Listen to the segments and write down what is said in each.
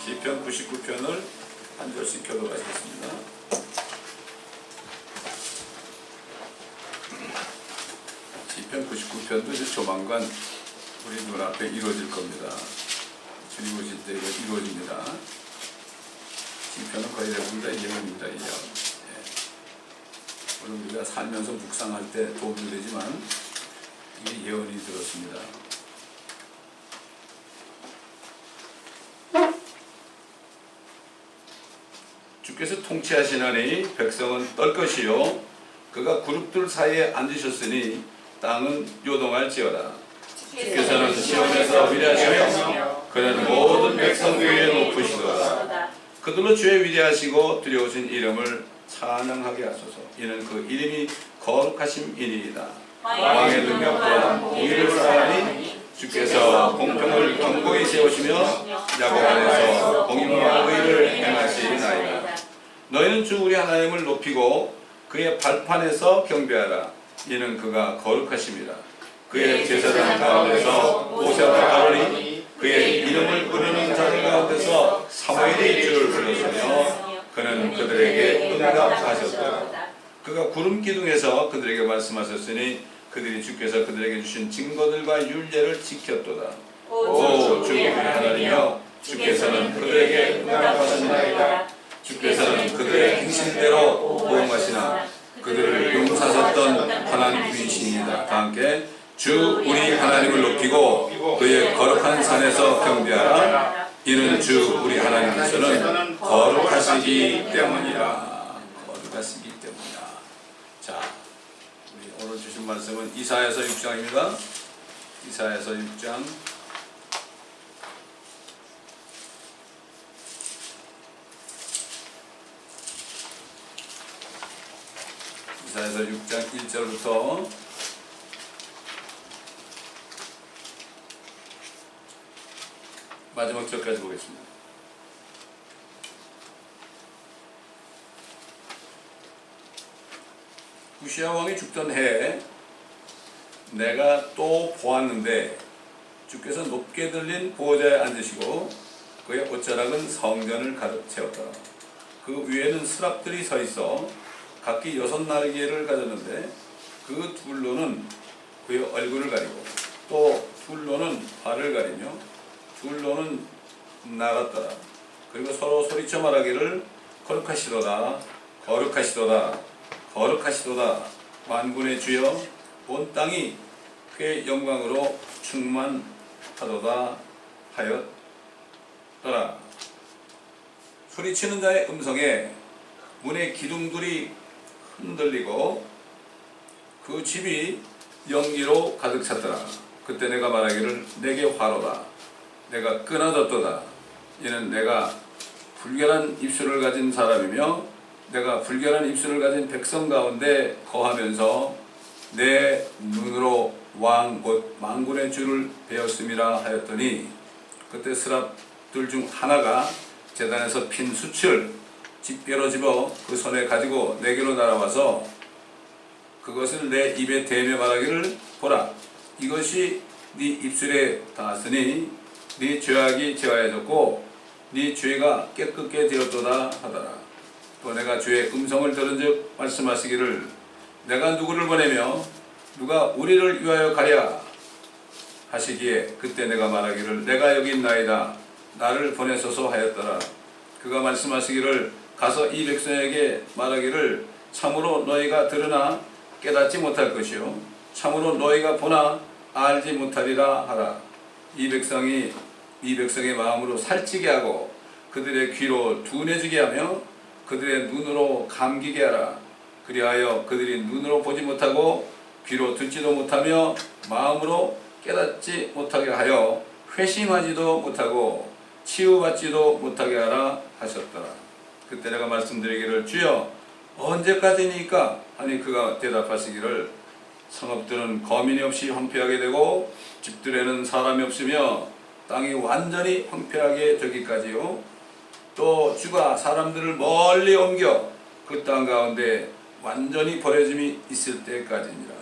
시편 99편을 한 절씩 교독하시겠습니다. 시편 99편도 이제 조만간 우리 눈앞에 이루어질 겁니다. 주님 오실 때 이거 이루어집니다. 시편은 거의 대부분 다 예언입니다. 예언. 물론 우리가 살면서 묵상할 때 도움이 되지만 이게 예언이 들었습니다. 주께서 통치하시나니 백성은 떨 것이요 그가 그룹들 사이에 앉으셨으니 땅은 요동할지어다. 주께서는 시온에서 위대하시며 그는 모든 백성 위에 높으시도다. 그들로 주의 위대하시고 두려우신 이름을 찬양하게 하소서. 이는 그 이름이 거룩하심이니이다. 왕의 능력과 공의를 쌓으니 주께서 공평을 견고히 세우시며 야곱 안에서 공의와 의를 행하시나이다. 너희는 주 우리 하나님을 높이고 그의 발판에서 경배하라. 이는 그가 거룩하심이라. 그의 제사장 가운데서 모세가 가르니 그의 이름을 부르는 자들 가운데서 사무엘이 주를 불렀으며 그는 그들에게 응답하셨다. 그가 구름 기둥에서 그들에게 말씀하셨으니 그들이 주께서 그들에게 주신 증거들과 율례를 지켰도다. 오 주 우리 하나님이여 주께서는 그들에게 응답하셨나이다. 주께서는 그들의 행실대로 보응하시나 그들을 용서하셨던 하나님이시니이다. 다 함께 주 우리 하나님을 높이고 그의 거룩한 산에서 경배하라. 이는 주 우리 하나님께서는 거룩하시기 때문이라. 거룩하시기 때문이라. 자, 우리 오늘 주신 말씀은 이사야서 6장입니다. 이사야서 6장 이사야서 6장 1절부터 마지막 절까지 보겠습니다. 우시야 왕이 죽던 해에 내가 또 보았는데 주께서 높게 들린 보호자에 앉으시고 그의 옷자락은 성전을 가득 채웠더라. 그 위에는 스랍들이 서 있어 각기 6날개를 가졌는데 그 둘로는 그의 얼굴을 가리고 또 둘로는 발을 가리며 둘로는 날았더라. 그리고 서로 소리쳐 말하기를 거룩하시도다 거룩하시도다 거룩하시도다 만군의 주여 온 땅이 그의 영광으로 충만하도다 하였더라. 소리치는 자의 음성에 문의 기둥들이 흔들리고 그 집이 연기로 가득 찼더라. 그때 내가 말하기를 내게 화로다. 내가 끊어졌도다. 이는 내가 불결한 입술을 가진 사람이며 내가 불결한 입술을 가진 백성 가운데 거하면서 내 눈으로 왕 곧 만군의 주를 배웠음이라 하였더니 그때 스랍들 중 하나가 제단에서 핀 숯을 집게로 집어 그 손에 가지고 내게로 날아와서 그것을 내 입에 대며 말하기를 보라 이것이 네 입술에 닿았으니 네 죄악이 제하여졌고 네 죄가 깨끗게 되었도다 하더라. 또 내가 주의 음성을 들은즉 말씀하시기를 내가 누구를 보내며 누가 우리를 위하여 가랴 하시기에 그때 내가 말하기를 내가 여기 있나이다. 나를 보내소서 하였더라. 그가 말씀하시기를 가서 이 백성에게 말하기를 참으로 너희가 들으나 깨닫지 못할 것이요 참으로 너희가 보나 알지 못하리라 하라. 이 백성의 마음으로 살찌게 하고 그들의 귀로 둔해지게 하며 그들의 눈으로 감기게 하라. 그리하여 그들이 눈으로 보지 못하고 귀로 듣지도 못하며 마음으로 깨닫지 못하게 하여 회심하지도 못하고 치유받지도 못하게 하라 하셨더라. 그때 내가 말씀드리기를 주여 언제까지니까 하니 그가 대답하시기를 성읍들은 거민이 없이 황폐하게 되고 집들에는 사람이 없으며 땅이 완전히 황폐하게 되기까지요 또 주가 사람들을 멀리 옮겨 그 땅 가운데 완전히 버려짐이 있을 때까지니라.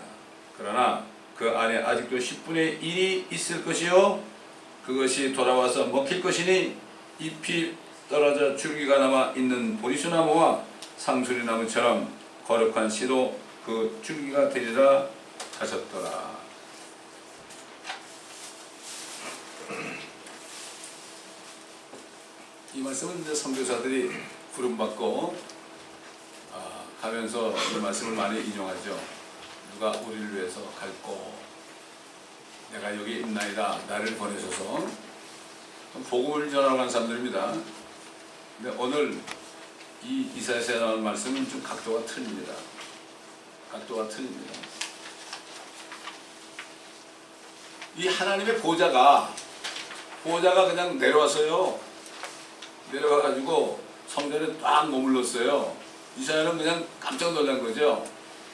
그러나 그 안에 아직도 10분의 1이 있을 것이요 그것이 돌아와서 먹힐 것이니 잎이 떨어져 줄기가 남아 있는 보리수나무와 상수리나무처럼 거룩한 씨도 그 줄기가 되리라 하셨더라. 이 말씀은 이제 선교사들이 부름받고 가면서 이 말씀을 많이 인용하죠. 누가 우리를 위해서 갈고 내가 여기 있나이다 나를 보내셔서 복음을 전하러 간 사람들입니다. 근데 오늘 이 이사야서에 나오는 말씀은 좀 각도가 틀립니다. 각도가 틀립니다. 이 하나님의 보좌가 그냥 내려왔어요. 내려와가지고 성전에 딱 머물렀어요. 이사야는 그냥 깜짝 놀란 거죠.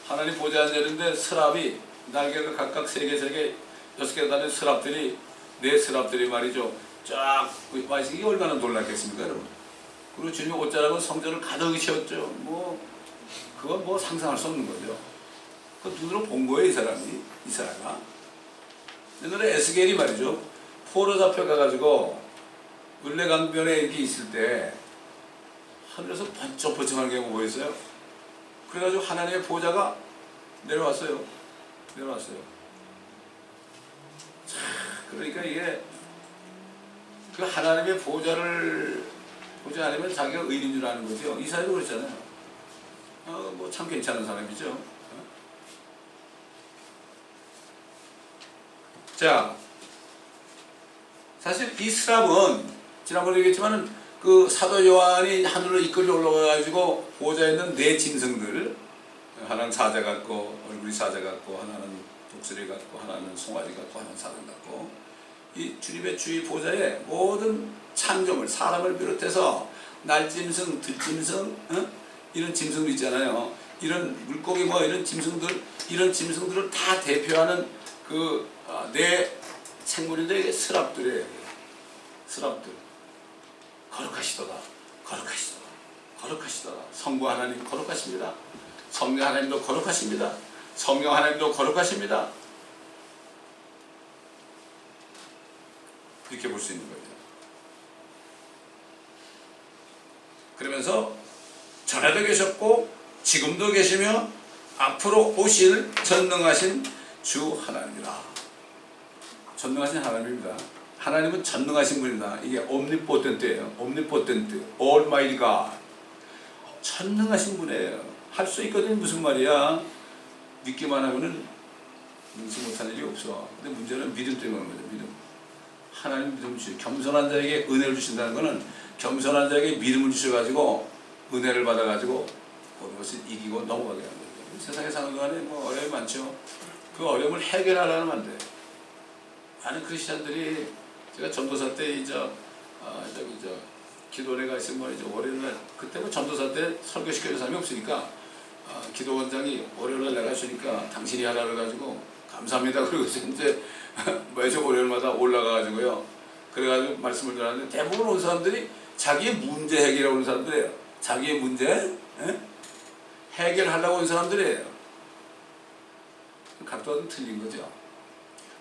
하나님 보좌 앉았는데 스랍이 날개가 각각 3개, 6개 달린 스랍들이 네 스랍들이 말이죠. 쫙 와 있으니 얼마나 놀랐겠습니까, 여러분? 그리고 주님의 옷자락은 성전을 가득 채웠죠. 그건 뭐 상상할 수 없는 거죠. 그 눈으로 본 거예요, 이 사람이, 이사야가. 옛날에 에스겔이 말이죠. 포로 잡혀가가지고 을레강변에 이렇게 있을 때 하늘에서 번쩍번쩍한 게 보였어요. 그래가지고 하나님의 보좌가 내려왔어요. 그러니까 이게 그 하나님의 보좌 아니면 자기가 의인인 줄 아는 거죠. 이사야도 그랬잖아요. 뭐 참 괜찮은 사람이죠. 자, 사실 이 스랍은 지난번에 얘기했지만은 그 사도 요한이 하늘로 이끌려 올라가가지고 보좌에 있는 네 짐승들, 하나는 사자 같고 얼굴이 사자 같고 하나는 독수리 같고 하나는 송아지 같고 하나는 사슴 같고, 이 주님의 주의 보좌에 모든 창조물, 사람을 비롯해서 날짐승, 들짐승, 이런 짐승들 있잖아요. 이런 물고기 이런 짐승들을 다 대표하는 그 네 생물인데 이게 스랍들이에요. 스랍들. 거룩하시도다. 성부 하나님 거룩하십니다. 성령 하나님도 거룩하십니다. 성령 하나님도 거룩하십니다. 이렇게 볼 수 있는 거예요. 그러면서 전에도 계셨고 지금도 계시며 앞으로 오실 전능하신 주 하나님이라. 전능하신 하나님입니다. 하나님은 전능하신 분이다. 이게 omnipotent예요. omnipotent, almighty God. 전능하신 분이에요. 할 수 있거든. 무슨 말이야? 믿기만 하면은 능치 못할 일이 없어. 근데 문제는 믿음 때문에 그런 거죠. 믿음. 하나님 믿음 주시. 겸손한 자에게 은혜를 주신다는 것은 겸손한 자에게 믿음을 주셔가지고 은혜를 받아가지고 모든 것을 이기고 넘어가게 하는 거죠. 세상에 사는 동안에 뭐 어려움이 많죠. 그 어려움을 해결하려면 안 돼. 많은 크리스찬들이 제가 전도사 때 기도원에 가 있으면 말이죠. 월요일날 그때 뭐 전도사 때 설교시켜줄 사람이 없으니까 기도원장이 월요일날 내가 주니까 당신이 하라 그래가지고 감사합니다. 그리고 이제 매주 월요일마다 올라가가지고요. 그래가지고 말씀을 드렸는데 대부분 온 사람들이 자기의 문제 해결하고 온 사람들이에요. 자기의 문제 해결하려고 온 사람들이에요. 각도가 좀 틀린 거죠.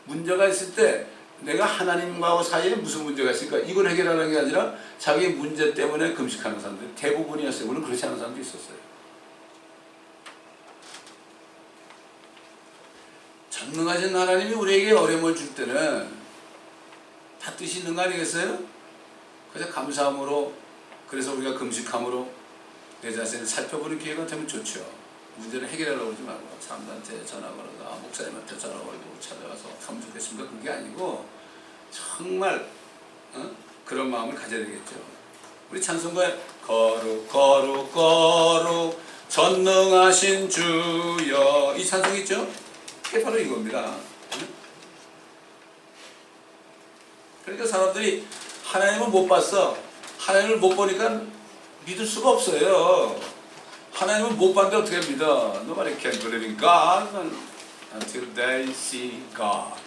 문제가 있을 때 내가 하나님과 사이에 무슨 문제가 있을까? 이걸 해결하는 게 아니라 자기 문제 때문에 금식하는 사람들 대부분이었어요. 물론 그렇지 않은 사람도 있었어요. 전능하신 하나님이 우리에게 어려움을 줄 때는 다 뜻이 있는 거 아니겠어요? 그래서 감사함으로, 그래서 우리가 금식함으로 내 자신을 살펴보는 기회가 되면 좋죠. 문제를 해결하려고 그러지 말고 사람들한테 전화 걸어서 목사님한테 전화 걸고 찾아가서 하면 좋겠습니까? 그게 아니고 정말 그런 마음을 가져야 되겠죠. 우리 찬송가에 거룩 거룩 거룩 전능하신 주여, 이 찬송 있죠? 그게 바로 이겁니다. 그러니까 사람들이 하나님을 못 봤어. 하나님을 못 보니까 믿을 수가 없어요. 하나님을 못 봤는데 어떻게 믿어? Nobody can believe in God until they see God.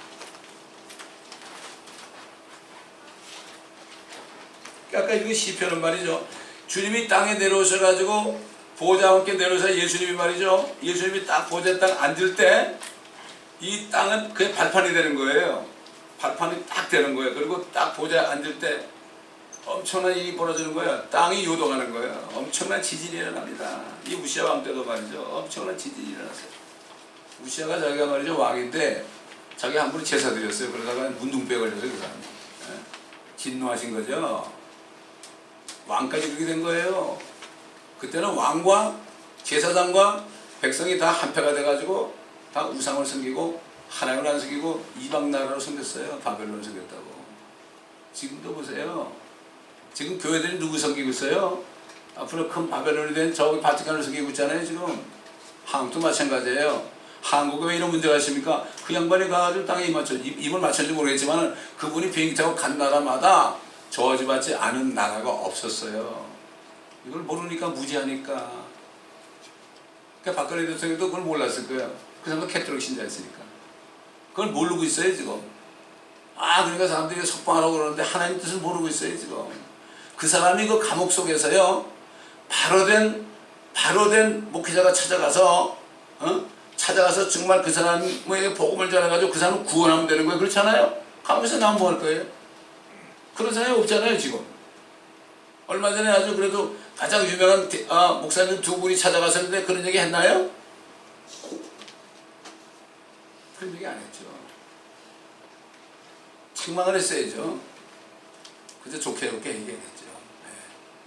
아까 이거 시편은 말이죠. 주님이 땅에 내려오셔가지고 보좌와 함께 내려오셔 예수님이 말이죠. 예수님이 딱 보좌에 딱 앉을 때 이 땅은 그의 발판이 되는 거예요. 발판이 딱 되는 거예요. 그리고 딱 보좌에 앉을 때 엄청난 일이 벌어지는 거야. 땅이 요동하는 거야. 엄청난 지진이 일어납니다. 이 우시아 왕 때도 말이죠. 엄청난 지진이 일어났어요. 우시아가 자기가 말이죠 왕인데 자기 함부로 제사 드렸어요. 그러다가 문둥병에 걸려서 그 사람이 진노하신 거죠. 왕까지 그렇게 된 거예요. 그때는 왕과 제사장과 백성이 다 한패가 돼가지고 다 우상을 섬기고 하나님을 안 섬기고 이방 나라로 섬겼어요. 바벨론을 섬겼다고. 지금도 보세요. 지금 교회들이 누구 섬기고 있어요? 앞으로 큰 바벨론이 된 저기 바티칸을 섬기고 있잖아요. 지금 한국도 마찬가지예요. 한국에 왜 이런 문제가 있습니까? 그 양반이 가가지고 땅에 입을 맞췄는지 모르겠지만 그분이 비행기 타고 간 나라마다 저주받지 않은 나라가 없었어요. 이걸 모르니까 무지하니까. 그러니까 박근혜 대통령도 그걸 몰랐을 거예요. 그 사람도 캐톨릭 신자였으니까. 그걸 모르고 있어요 지금. 그러니까 사람들이 석방하라고 그러는데 하나님 뜻을 모르고 있어요 지금. 그 사람이 그 감옥 속에서요 바로 된 목회자가 찾아가서 정말 그 사람에게 복음을 전해가지고 그 사람을 구원하면 되는 거예요. 그렇잖아요. 감옥에서 나오면 뭐 할 거예요? 그런 사람이 없잖아요 지금. 얼마 전에 아주 그래도 가장 유명한 목사님 두 분이 찾아갔었는데 그런 얘기 했나요? 그런 얘기 안 했죠. 책망을 했어야죠. 그저 좋게 얘기했죠.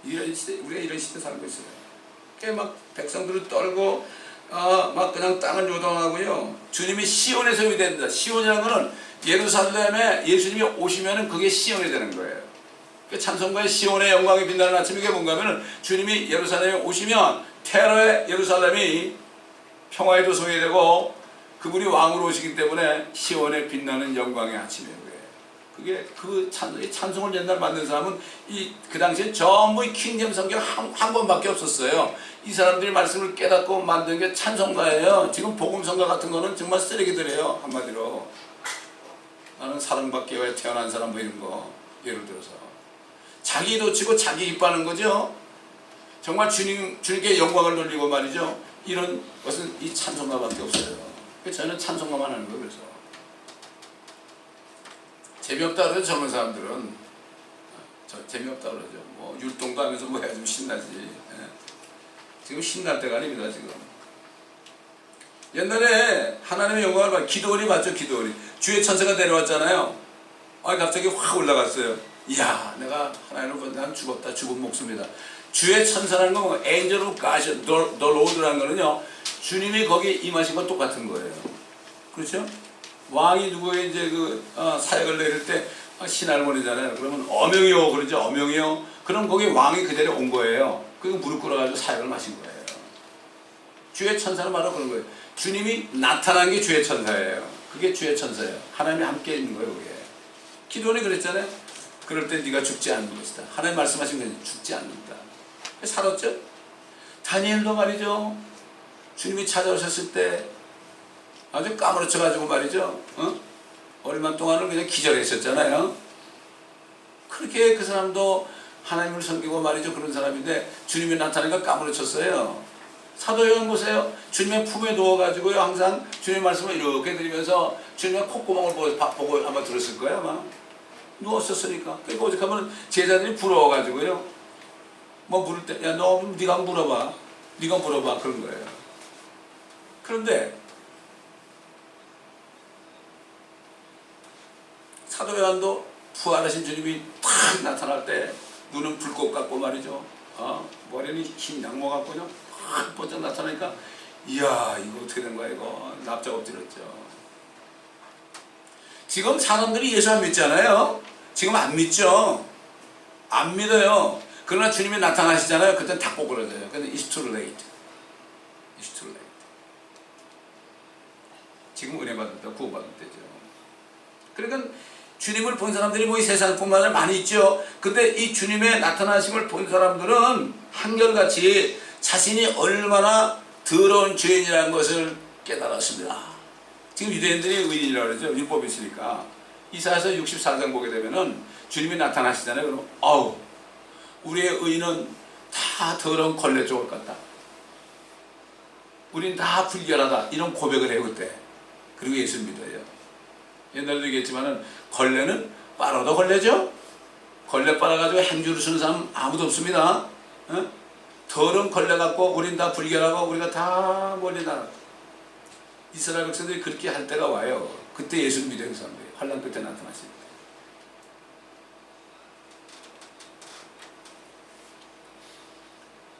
이런 시대, 우리가 이런 시대 살고 있어요. 막 백성들을 떨고 막 그냥 땅을 요동하고요. 주님이 시온에서 위대합니다. 시온이라는 거는 예루살렘에 예수님이 오시면은 그게 시온이 되는 거예요. 찬송가의 시온의 영광이 빛나는 아침, 이게 뭔가 하면은 주님이 예루살렘에 오시면 테러의 예루살렘이 평화의 도성이 되고 그분이 왕으로 오시기 때문에 시온에 빛나는 영광의 아침이에요. 그게 그 찬송을 옛날 만든 사람은 그 당시에 전부 킹잼 성경 한 권밖에 없었어요. 이 사람들이 말씀을 깨닫고 만든 게 찬송가예요. 지금 복음성가 같은 거는 정말 쓰레기들이에요. 한마디로 나는 사랑받기 위해 태어난 사람 뭐 이런 거 예를 들어서 자기 도치고 자기 기뻐하는 거죠. 정말 주님께 영광을 돌리고 말이죠. 이런 것은 이 찬송가밖에 없어요. 그래서 저는 찬송가만 하는 거예요. 그래서 재미없다 그러죠. 젊은 사람들은 재미없다 그러죠. 뭐 율동도 하면서 뭐 해야 좀 신나지. 지금 신날 때가 아닙니다. 지금 옛날에 하나님의 영광을 봐. 기도원이 봤죠. 기도원이 주의 천사가 내려왔잖아요. 갑자기 확 올라갔어요. 이야, 내가 하나님을 본, 난 죽었다. 죽은 목숨이다. 주의 천사라는 건 angel of God, the Lord라는 거는요, 주님이 거기 임하신 건 똑같은 거예요. 그렇죠? 왕이 누구에게 이제 사역을 내릴 때 신하를 보내잖아요. 그러면 어명이요 그러죠. 어명이요. 그럼 거기 왕이 그 자리에 온 거예요. 그리고 무릎 꿇어가지고 사역을 마신 거예요. 주의 천사는 바로 그런 거예요. 주님이 나타난 게 주의 천사예요. 그게 주의 천사예요. 하나님이 함께 있는 거예요. 그게. 기도원이 그랬잖아요. 그럴 때 네가 죽지 않는 것이다. 하나님 말씀하신 거예요. 죽지 않는다. 살았죠. 다니엘도 말이죠. 주님이 찾아오셨을 때 아주 까무러쳐가지고 말이죠. 얼마 동안은 그냥 기절했었잖아요. 그렇게 그 사람도 하나님을 섬기고 말이죠. 그런 사람인데 주님이 나타나니까 까무러쳤어요. 사도행전 보세요. 주님의 품에 누워가지고요. 항상 주님의 말씀을 이렇게 드리면서 주님의 콧구멍을 보고 아마 들었을 거예요. 아마 누웠었으니까. 그러니까 오직 하면 제자들이 부러워가지고요. 뭐 물을 때, 야, 너 네가 물어봐. 네가 물어봐. 그런 거예요. 그런데 사도 요한도 부활하신 주님이 탁 나타날 때 눈은 불꽃 같고 말이죠. 머리는 흰 양모 같고요. 확 번쩍 나타나니까 이야, 이거 어떻게 된 거야 이거. 납작 엎드렸죠. 지금 사람들이 예수 안 믿잖아요. 지금 안 믿죠. 안 믿어요. 그러나 주님이 나타나시잖아요. 그때는 다 꼬꾸라져요. 근데 it's too late. It's too late. 지금 은혜 받을 때, 구원받을 때죠. 그러니까 주님을 본 사람들이 뭐 이 세상뿐만 아니라 많이 있죠. 근데 이 주님의 나타나심을 본 사람들은 한결같이 자신이 얼마나 더러운 죄인이라는 것을 깨달았습니다. 지금 유대인들이 의인이라고 그러죠. 율법이 있으니까. 이사야서 64장 보게 되면은 주님이 나타나시잖아요. 그럼 아우, 우리의 의인은 다 더러운 걸레 쪽을 같다. 우린 다 불결하다. 이런 고백을 해요 그때. 그리고 예수를 믿어요. 옛날에도 얘기했지만은 걸레는 빨아도 걸레죠. 걸레 빨아가지고 행주를 쓰는 사람 아무도 없습니다. 어? 더러운 걸레 갖고 우린 다 불결하고 우리가 다 멀리 나가. 이스라엘 백성들이 그렇게 할 때가 와요. 그때 예수를 믿는 사람들이 환난 끝에 나타나십니다.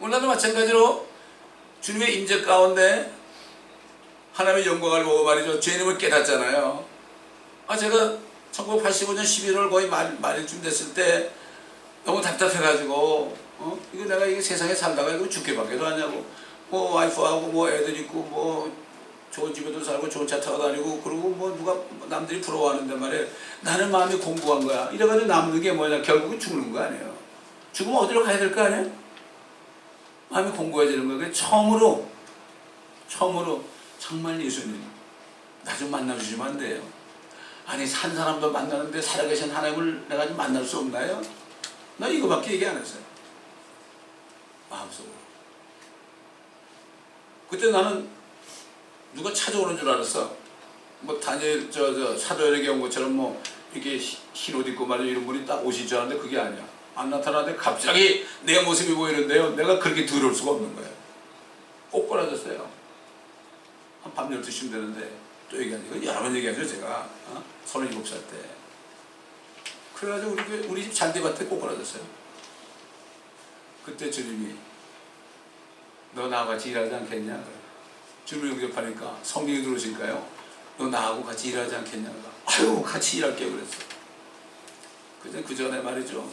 오늘도 마찬가지로 주님의 임재 가운데 하나님의 영광을 보고 말이죠. 죄인임을 깨닫잖아요. 제가 1985년 11월 거의 말쯤 됐을 때 너무 답답해가지고 이거 내가 이게 세상에 살다가 이거 죽게 밖에도 하냐고 뭐 와이프하고 뭐 애들 있고 뭐 좋은 집에도 살고 좋은 차 타고 다니고 그리고 뭐 누가 남들이 부러워하는데 말이에요. 나는 마음이 공부한 거야. 이래가지고 남는 게 뭐냐. 결국은 죽는 거 아니에요. 죽으면 어디로 가야 될 거 아니에요. 마음이 공부해지는 거예요. 처음으로 정말 예수님 나 좀 만나주시면 안 돼요. 아니 산 사람도 만나는데 살아계신 하나님을 내가 좀 만날 수 없나요? 나 이거밖에 얘기 안 했어요. 마음속으로. 그때 나는 누가 찾아오는 줄 알았어. 뭐 다니엘 사도행전에 온 것처럼 뭐 이렇게 흰 옷 입고 말이야 이런 분이 딱 오실 줄 알았는데 그게 아니야. 안 나타나는데 갑자기 내 모습이 보이는데요. 내가 그렇게 더러울 수가 없는 거예요. 꼬꾸라졌어요. 한 밤 12시쯤 되는데 또 얘기하죠. 여러 번 얘기하죠 제가. 37살 때. 그래가지고 우리 집 잔디밭에 꼬꾸라졌어요. 그때 주님이 너 나와 같이 일하지 않겠냐. 주님을 영접하니까 성경에 들어오실까요? 너 나하고 같이 일하지 않겠냐. 아유 같이 일할게 그랬어. 그 전에 말이죠.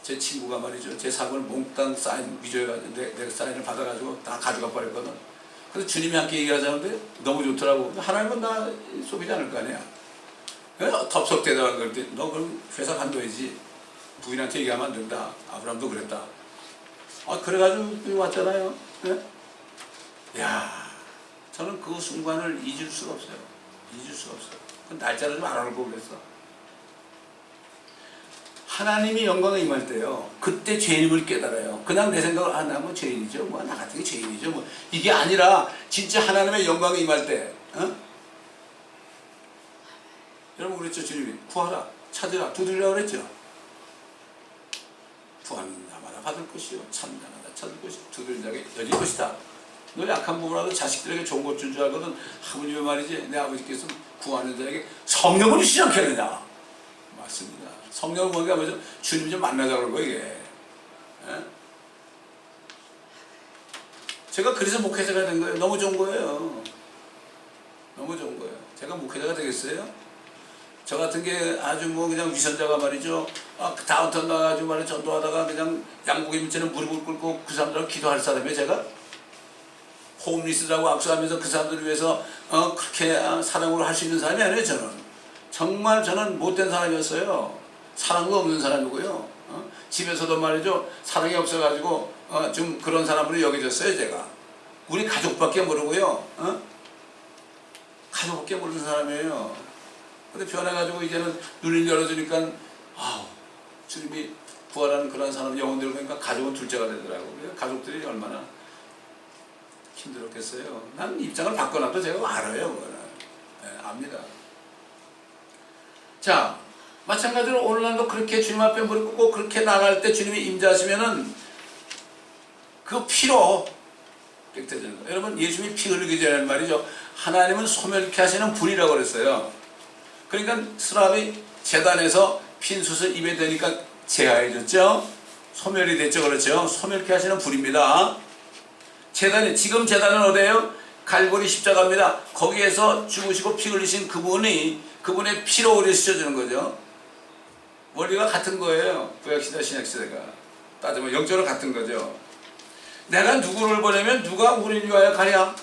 제 친구가 말이죠. 제 사건을 몽땅 사인 위조해가지고 내 사인을 받아가지고 다 가져가 버렸거든. 그래서 주님이 함께 얘기하자는데 너무 좋더라고. 하나님은 나 속이지 않을 거 아니야. 그래서 덥석대다가 그럴 때 너 그럼 회사 간둬야지. 부인한테 얘기하면 안 된다. 아브라함도 그랬다. 그래가지고 왔잖아요. 네? 야, 저는 그 순간을 잊을 수가 없어요. 잊을 수가 없어요. 그 날짜를 좀 알아놓고 그랬어. 하나님이 영광에 임할 때요. 그때 죄인임을 깨달아요. 그냥 내 생각을 나 뭐 죄인이죠. 뭐 나 같은 게 죄인이죠. 뭐 이게 아니라 진짜 하나님의 영광에 임할 때. 여러분 그랬죠. 주님이 구하라, 찾으라, 두드리라 그랬죠. 구하는 자마다 받을 것이요, 찾는 자마다 찾을 것이요, 두드리는 자에게 열릴 것이다. 너 약한 부분이라도 자식들에게 좋은 것 준 줄 알거든. 하물며 말이지 내 아버지께서 구하는 자에게 성령을 주시지 않겠느냐. 맞습니다. 성령을 보니까 뭐죠? 주님 좀 만나자고 그런 거예요, 이게. 제가 그래서 목회자가 된 거예요. 너무 좋은 거예요. 너무 좋은 거예요. 제가 목회자가 되겠어요? 저 같은 게 아주 뭐 그냥 위선자가 말이죠. 다운타운 나가지고 말이죠. 전도하다가 그냥 양복에 밑에는 무릎을 꿇고 그 사람들하고 기도할 사람이에요, 제가? 홈리스라고 악수하면서 그 사람들을 위해서 그렇게 사랑으로 할 수 있는 사람이 아니에요, 저는. 정말 저는 못된 사람이었어요. 사랑도 없는 사람이고요. 집에서도 말이죠. 사랑이 없어가지고 좀 그런 사람으로 여겨졌어요, 제가. 우리 가족밖에 모르고요. 가족밖에 모르는 사람이에요. 근데 변해가지고 이제는 눈을 열어주니까 주님이 부활하는 그런 사람 영혼들을 보니까 가족은 둘째가 되더라고요. 가족들이 얼마나 힘들었겠어요. 난 입장을 바꿔놔도 제가 알아요. 그거는. 네, 압니다. 자, 마찬가지로 오늘날도 그렇게 주님 앞에 무릎 꿇고 그렇게 나갈 때 주님이 임재하시면은 그 피로 깨끗해지는 거예요. 여러분 예수님이 피 흘리기 전에 말이죠. 하나님은 소멸케 하시는 불이라고 그랬어요. 그러니까 스랍이 제단에서 핀 숯을 입에 대니까 제하해졌죠. 소멸이 됐죠. 그렇죠. 소멸케 하시는 불입니다. 제단이 지금 제단은 어디예요? 갈보리 십자가입니다. 거기에서 죽으시고 피 흘리신 그분의 피로 우리를 씻어주는 거죠. 원리가 같은 거예요. 구약시대 신약시대가 따지면 영적으로 같은 거죠. 내가 누구를 보내면 누가 우리를 위하여 가랴?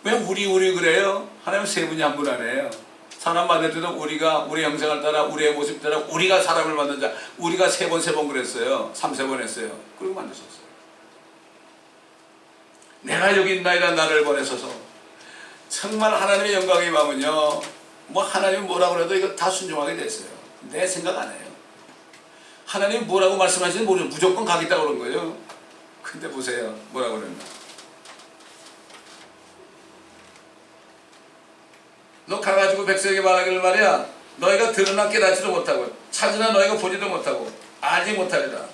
왜 우리 그래요? 하나님은 세 분이 한 분 아니에요. 사람 만들 때도 우리가 우리 형상을 따라 우리의 모습 따라 우리가 사람을 만든 자 우리가 세 번 그랬어요. 3-4번 했어요. 그리고 만드셨어요. 내가 여기 있나이다 나를 보내소서. 정말 하나님의 영광이 임하면요. 뭐 하나님이 뭐라고 그래도 이거 다 순종하게 됐어요. 내 생각 안 해요. 하나님이 뭐라고 말씀하시는지 모르죠. 무조건 가겠다고 그런 거예요. 근데 보세요. 뭐라고 그랬나. 너 가가지고 백성에게 말하기를 말이야. 너희가 들으나 깨닫지도 못하고 찾으나 너희가 보지도 못하고 알지 못하리라.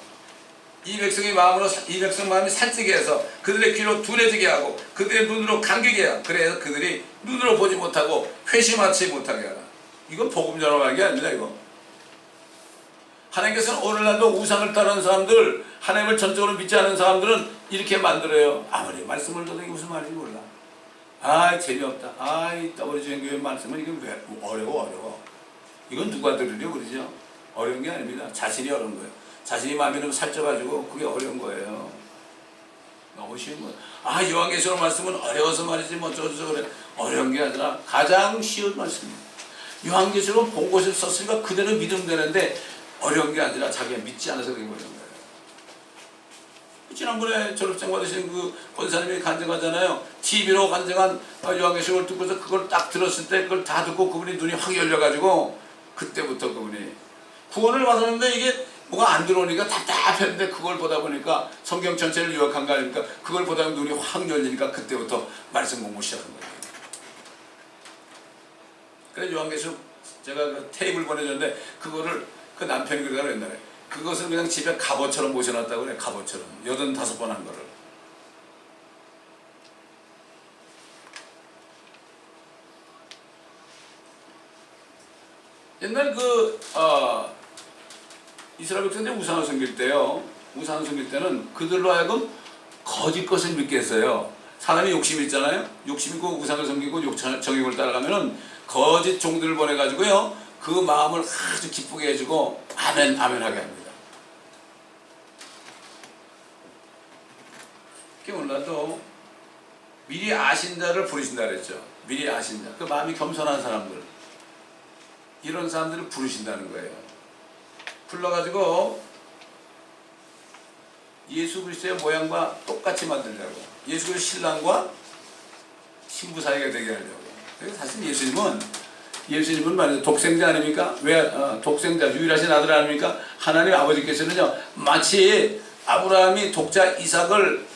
이 백성의 마음이 살찌게 해서 그들의 귀로 둔해지게 하고 그들의 눈으로 감기게 하고 그래서 그들이 눈으로 보지 못하고 회심하지 못하게 하라. 이건 복음 전하는 게 아닙니다. 이거 하나님께서는 오늘날도 우상을 따르는 사람들, 하나님을 전적으로 믿지 않는 사람들은 이렇게 만들어요. 아무리 말씀을 들어도 이게 무슨 말인지 몰라. 아 재미없다. 아이 우리 주님교회 말씀은 이게 왜 어려워. 이건 누가 들으려 그러죠? 어려운 게 아닙니다. 자신이 어려운 거예요. 자신이 마음이 너무 살쪄가지고 그게 어려운 거예요. 너무 쉬운 거예요. 아 요한계시록 말씀은 어려워서 말이지 뭐 어쩌고저쩌고 그래. 어려운 게 아니라 가장 쉬운 말씀입니다. 요한계시록은 본 곳에 썼으니까 그대로 믿으면 되는데 어려운 게 아니라 자기가 믿지 않아서 그게 어려운 거예요. 지난번에 졸업장 받으신 그 권사님이 간증하잖아요. TV로 간증한 요한계시록을 듣고서 그걸 딱 들었을 때 그걸 다 듣고 그분이 눈이 확 열려가지고 그때부터 그분이 구원을 받았는데 이게 뭐가 안 들어오니까 답답했는데 그걸 보다 보니까 성경 전체를 요약한 거 아닙니까? 그걸 보다 눈이 확 열리니까 그때부터 말씀 공부 시작한 거예요. 그래서 요한계시록 제가 그 테이블 보내줬는데 그거를 그 남편이 그러더라고 옛날에 그것을 그냥 집에 갑옷처럼 모셔놨다고 그래. 갑옷처럼 85번 한 거를. 옛날 이스라엘 백성들이 우상을 섬길 때요. 우상을 섬길 때는 그들로 하여금 거짓 것을 믿게 했어요. 사람이 욕심이 있잖아요. 욕심 있고 우상을 섬기고 정욕을 따라가면은 거짓 종들을 보내가지고요. 그 마음을 아주 기쁘게 해주고 아멘 아멘 하게 합니다. 오늘날도 미리 아신 자를 부르신다 그랬죠. 미리 아신 자. 그 마음이 겸손한 사람들. 이런 사람들을 부르신다는 거예요. 불러가지고 예수 그리스도의 모양과 똑같이 만들려고. 예수 그리스도 신랑과 신부 사이가 되게 하려고. 그래서 사실 예수님은 말이죠. 독생자 아닙니까? 왜 독생자 유일하신 아들 아닙니까? 하나님 아버지께서는요. 마치 아브라함이 독자 이삭을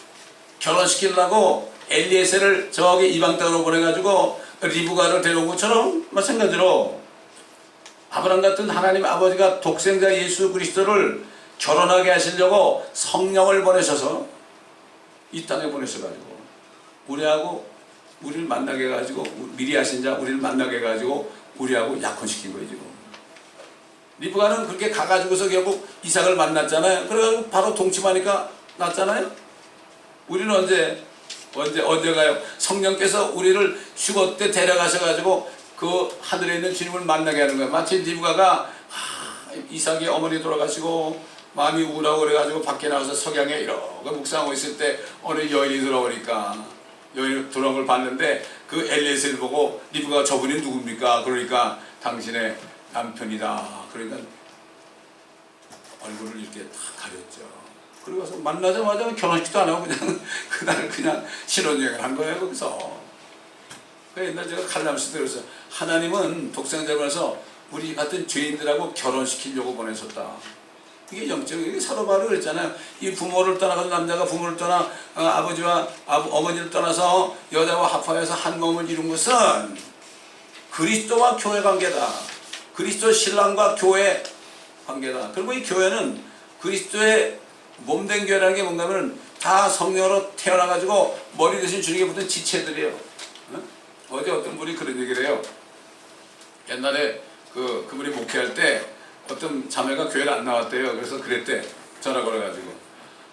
결혼시키려고 엘리에셀을 저기 이방 땅으로 보내가지고 리브가를 데려온 것처럼 마찬가지로 아브라함 같은 하나님 아버지가 독생자 예수 그리스도를 결혼하게 하시려고 성령을 보내셔서 이 땅에 보내셔가지고 우리를 만나게 해가지고 미리 하신 자 우리를 만나게 해가지고 우리하고 약혼시킨 거예요 지금. 리브가는 그렇게 가가지고서 결국 이삭을 만났잖아요. 그래가지고 바로 동침하니까 났잖아요. 우리는 언제 가요? 성령께서 우리를 휴거 때 데려가셔가지고 그 하늘에 있는 주님을 만나게 하는 거예요. 마치 리브가가 이삭이 어머니 돌아가시고 마음이 우울하고 그래가지고 밖에 나가서 석양에 이렇게 묵상하고 있을 때 어느 여인이 들어오니까 여인이 들어온 걸 봤는데 그 엘리에셀을 보고 리브가가 저분이 누굽니까? 그러니까 당신의 남편이다. 그러니까 얼굴을 이렇게 다 가렸죠. 그리고 와서 만나자마자 결혼식도 안 하고 그냥 그날 그냥 신혼여행을 한 거예요 거기서. 옛날 제가 칼럼니스트 들었어요. 하나님은 독생자를 보내서 우리 같은 죄인들하고 결혼시키려고 보내셨다. 이게 영적인 사도 바울이 그랬잖아요. 이 부모를 떠나가서 남자가 부모를 떠나 아버지와 어머니를 떠나서 여자와 합하여서 한 몸을 이룬 것은 그리스도와 교회 관계다. 그리스도 신랑과 교회 관계다. 그리고 이 교회는 그리스도의 몸된 교회라는 게 뭔가 하면 다 성령으로 태어나가지고 머리 대신 주님께 붙은 지체들이에요. 어제 어떤 분이 그런 얘기를 해요. 옛날에 그분이 목회할 때 어떤 자매가 교회를 안 나왔대요. 그래서 그랬대. 전화 걸어가지고.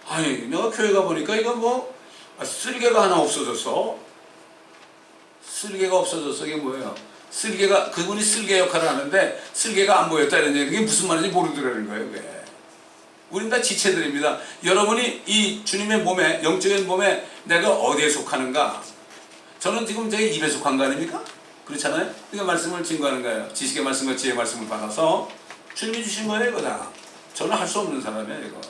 아니, 내가 교회 가보니까 이거 뭐, 쓸개가 하나 없어졌어. 쓸개가 없어졌어. 이게 뭐예요? 그분이 쓸개 역할을 하는데 쓸개가 안 보였다 이런 얘기. 그게 무슨 말인지 모르더라는 거예요. 그게. 우린 다 지체들입니다. 여러분이 이 주님의 몸에, 영적인 몸에 내가 어디에 속하는가? 저는 지금 제 입에 속한 거 아닙니까? 그렇잖아요? 그러니까 말씀을 증거하는 거예요. 지식의 말씀과 지혜의 말씀을 받아서 주님이 주신 거예요, 이거 다. 저는 할 수 없는 사람이에요, 이거.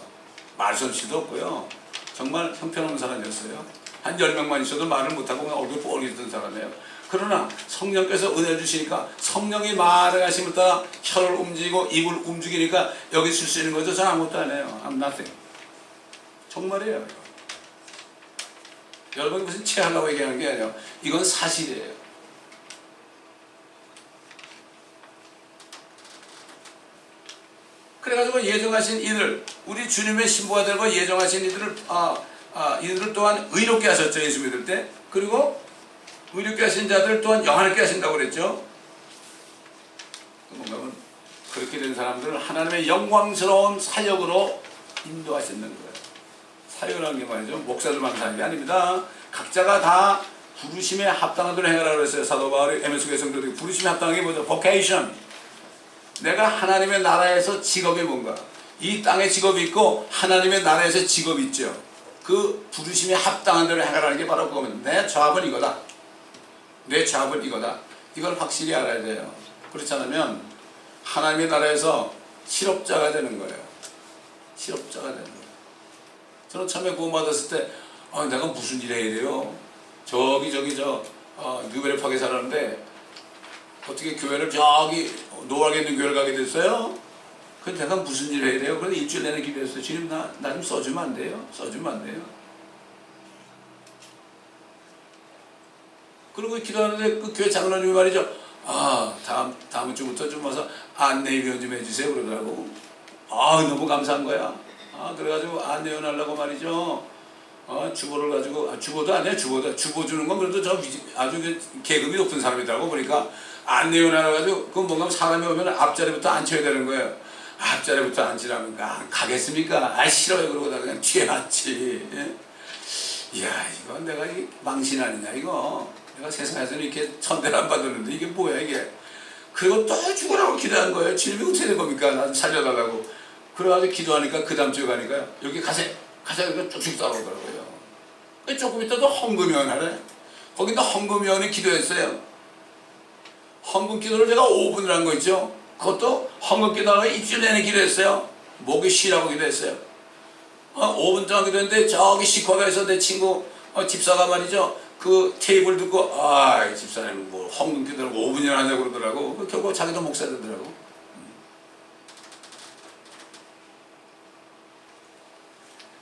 말솜씨도 없고요. 정말 형편없는 사람이었어요. 한 10명만 있어도 말을 못하고 그냥 얼굴 뻘개던 사람이에요. 그러나 성령께서 은혜 주시니까 성령이 말을 하심을 따라 혀를 움직이고 입을 움직이니까 여기 쓸 수 있는 거죠. 저는 아무것도 안 해요. I'm nothing. 정말이에요. 여러분이 무슨 체하려고 얘기하는 게 아니에요. 이건 사실이에요. 그래가지고 예정하신 이들, 우리 주님의 신부가 되고 예정하신 이들을 이들을 또한 의롭게 하셨죠. 예수 믿을 때. 그리고 의롭게 하신 자들 또한 영화롭게 하신다고 그랬죠. 뭔가 그렇게 된 사람들을 하나님의 영광스러운 사역으로 인도하시는 거예요. 사역이라는 게 말이죠. 목사들만 사는 게 아닙니다. 각자가 다 부르심에 합당한 대로 행하라고 그랬어요. 사도 바울이 에베소 성도들에게 부르심에 합당한 게 뭐죠? vocation. 내가 하나님의 나라에서 직업이 뭔가. 이 땅에 직업이 있고 하나님의 나라에서 직업이 있죠. 그 부르심에 합당한 대로 행하라는 게 바로 그겁니다. 내 저합은 이거다. 내 저합은 이거다. 이걸 확실히 알아야 돼요. 그렇지 않으면 하나님의 나라에서 실업자가 되는 거예요. 실업자가 되는 거예요. 저는 처음에 구원받았을 때 내가 무슨 일 해야 돼요? 뉴베르 파게 살았는데 어떻게 교회를 저기 노을에 있는 교회를 가게 됐어요? 그래서 내가 무슨 일을 해야 돼요? 그래서 일주일 내내 기도했어요. 주님 나 좀 써주면 안 돼요? 써주면 안 돼요? 그리고 기도하는데 그 교회 장로님이 말이죠. 다음 주부터 좀 와서 안내위원 좀 해주세요. 그러더라고. 너무 감사한 거야. 그래가지고 안내위원 하려고 말이죠. 주보를 가지고, 주보도 아니야, 주보 주는 건 그래도 아주 계급이 높은 사람이더라고. 보니까 안내위원 하려가지고, 그건 뭔가 사람이 오면 앞자리부터 앉혀야 되는 거예요. 앞자리부터 앉으라면, 가겠습니까? 싫어요. 그러고 나 그냥 뒤에 앉지. 이야, 이건 내가 망신 아니냐, 이거. 내가 세상에서는 이렇게 천대를 안 받았는데 이게 뭐야 이게. 그리고 또 죽으라고 기도한 거예요. 주님이 어떻게 된 겁니까? 나 좀 살려달라고. 그래가지고 기도하니까 그 다음 주에 가니까 여기 가세요. 그러니까 쭉쭉 따라오더라고요. 조금 있다도 헌금위원 하래. 거기다 헌금위원이 기도했어요. 헌금 기도를 제가 5분을 한 거 있죠. 그것도 헌금 기도하고 일주일 내내 기도했어요. 목이 쉬라고 기도했어요. 5분 동안 기도했는데 저기 식화가에서 내 친구 집사가 말이죠. 그 테이블 듣고 집사님 뭐 헌금 기도를 5분이나 하냐고 그러더라고. 결국 자기도 목사 되더라고.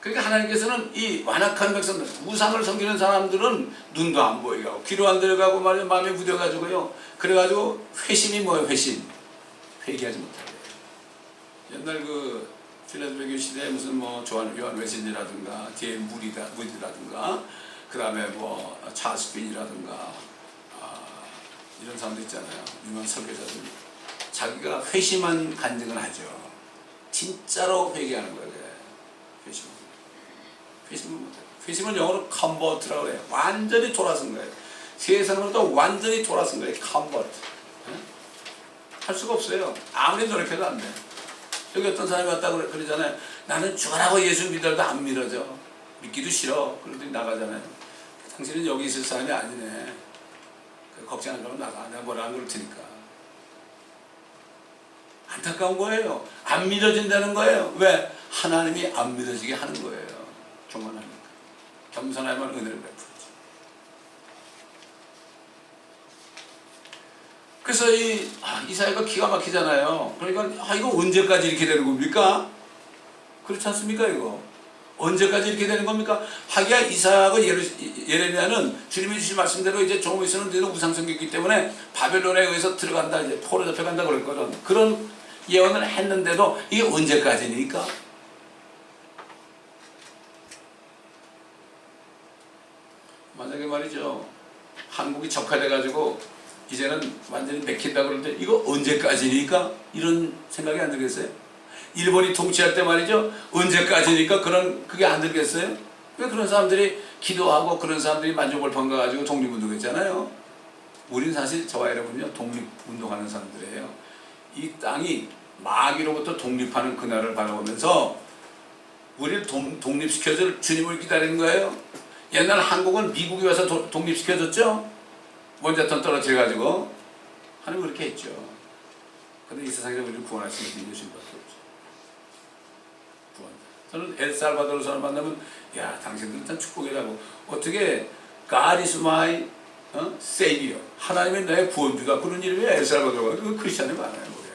그러니까 하나님께서는 이 완악한 백성들, 우상을 섬기는 사람들은 눈도 안 보이게 하고 귀로 안 들어가고 말이야 마음에 묻어가지고요. 그래가지고 회심이 뭐예요? 회심. 회개하지 못하게. 옛날 그 필라델피아 시대에 무슨 뭐 요한 웨슬리라든가 D.L. 무디라든가 그 다음에 뭐 찰스 빈이라든가 이런 사람들 있잖아요. 유명한 설교자들. 자기가 회심한 간증을 하죠. 진짜로 회개하는 거예요. 회심을 못해요. 회심은 영어로 convert라고 해요. 완전히 돌아선 거예요. 세상으로부터 완전히 돌아선 거예요. convert. 할 수가 없어요. 아무리 노력해도 안 돼. 여기 어떤 사람이 왔다고 그러잖아요. 나는 죽으라고 예수 믿어도 안 믿어져. 믿기도 싫어. 그러더니 나가잖아요. 당신은 여기 있을 사람이 아니네. 걱정하지 말고 나가. 내가 뭐라 안 그럴 테니까. 안타까운 거예요. 안 믿어진다는 거예요. 왜? 하나님이 안 믿어지게 하는 거예요. 교만하니까. 겸손하면 은혜를 베풀지. 그래서 이 사회가 기가 막히잖아요. 그러니까 이거 언제까지 이렇게 되는 겁니까? 그렇지 않습니까 이거? 언제까지 이렇게 되는 겁니까? 하기야 이사야하고 예레미야는 주님이 주신 말씀대로 이제 조금 있으면 너희는 우상 섬기기 때문에 바벨론에 의해서 들어간다, 이제 포로 잡혀간다 그랬거든. 그런 예언을 했는데도 이게 언제까지니까? 만약에 말이죠, 한국이 적화돼가지고 이제는 완전히 맥힌다 그러는데 이거 언제까지니까? 이런 생각이 안 들겠어요? 일본이 통치할 때 말이죠, 언제까지니까 그게 안 들겠어요? 왜 그런 사람들이 기도하고 그런 사람들이 만족을판 거 가지고 독립운동했잖아요. 우린 사실 저와 여러분요 독립운동하는 사람들이에요. 이 땅이 마귀로부터 독립하는 그날을 바라보면서 우리를 독립시켜줄 주님을 기다리는 거예요. 옛날 한국은 미국이 와서 독립시켜줬죠. 원자탄 떨어뜨려가지고 하나님 그렇게 했죠. 근데 이 세상에서 우리를 구원할 수 있는 예수님밖에 없죠. 저는 엘살바도르 사람 만나면 야 당신들은 참 축복이라고. 어떻게 God is my Savior, 하나님이 나의 구원주다. 그런 이름이 엘살바도르가 그 크리스찬이 많아요. 그게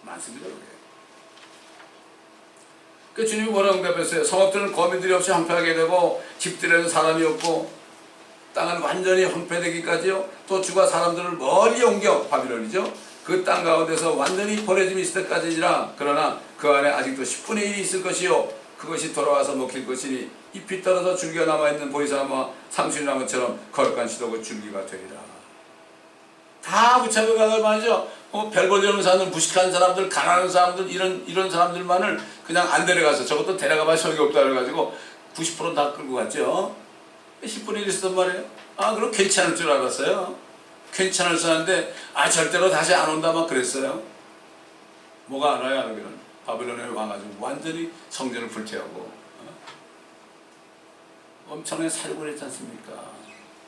많습니다. 그게. 그 주님이 뭐라고 응답했어요? 성읍들은 거민들이 없이 황폐하게 되고 집들에는 사람이 없고 땅은 완전히 황폐되기까지요. 또 주가 사람들을 멀리 옮겨, 바빌론이죠. 그 땅 가운데서 완전히 버려짐이 있을 때까지니라. 그러나 그 안에 아직도 10분의 1이 있을 것이요 그것이 돌아와서 먹힐 것이니 잎이 떨어져 줄기가 남아있는 보리사나무와 상수리나무처럼 거룩한 씨도 줄기가 되리라. 다 붙잡아가고 말이죠. 별 볼 일 없는 사람들, 무식한 사람들, 가난한 사람들, 이런 사람들만을 그냥 안 데려가서 저것도 데려가봐야 소용이 없다 그래가지고 90%는 다 끌고 갔죠. 10분의 1이 있었단 말이에요. 그럼 괜찮을 줄 알았어요. 괜찮을 줄 알았는데 절대로 다시 안 온다 막 그랬어요. 뭐가 안 와요? 여기는 바벨론에 와가지고 완전히 성전을 불태우고 엄청나게 살육을 했지 않습니까?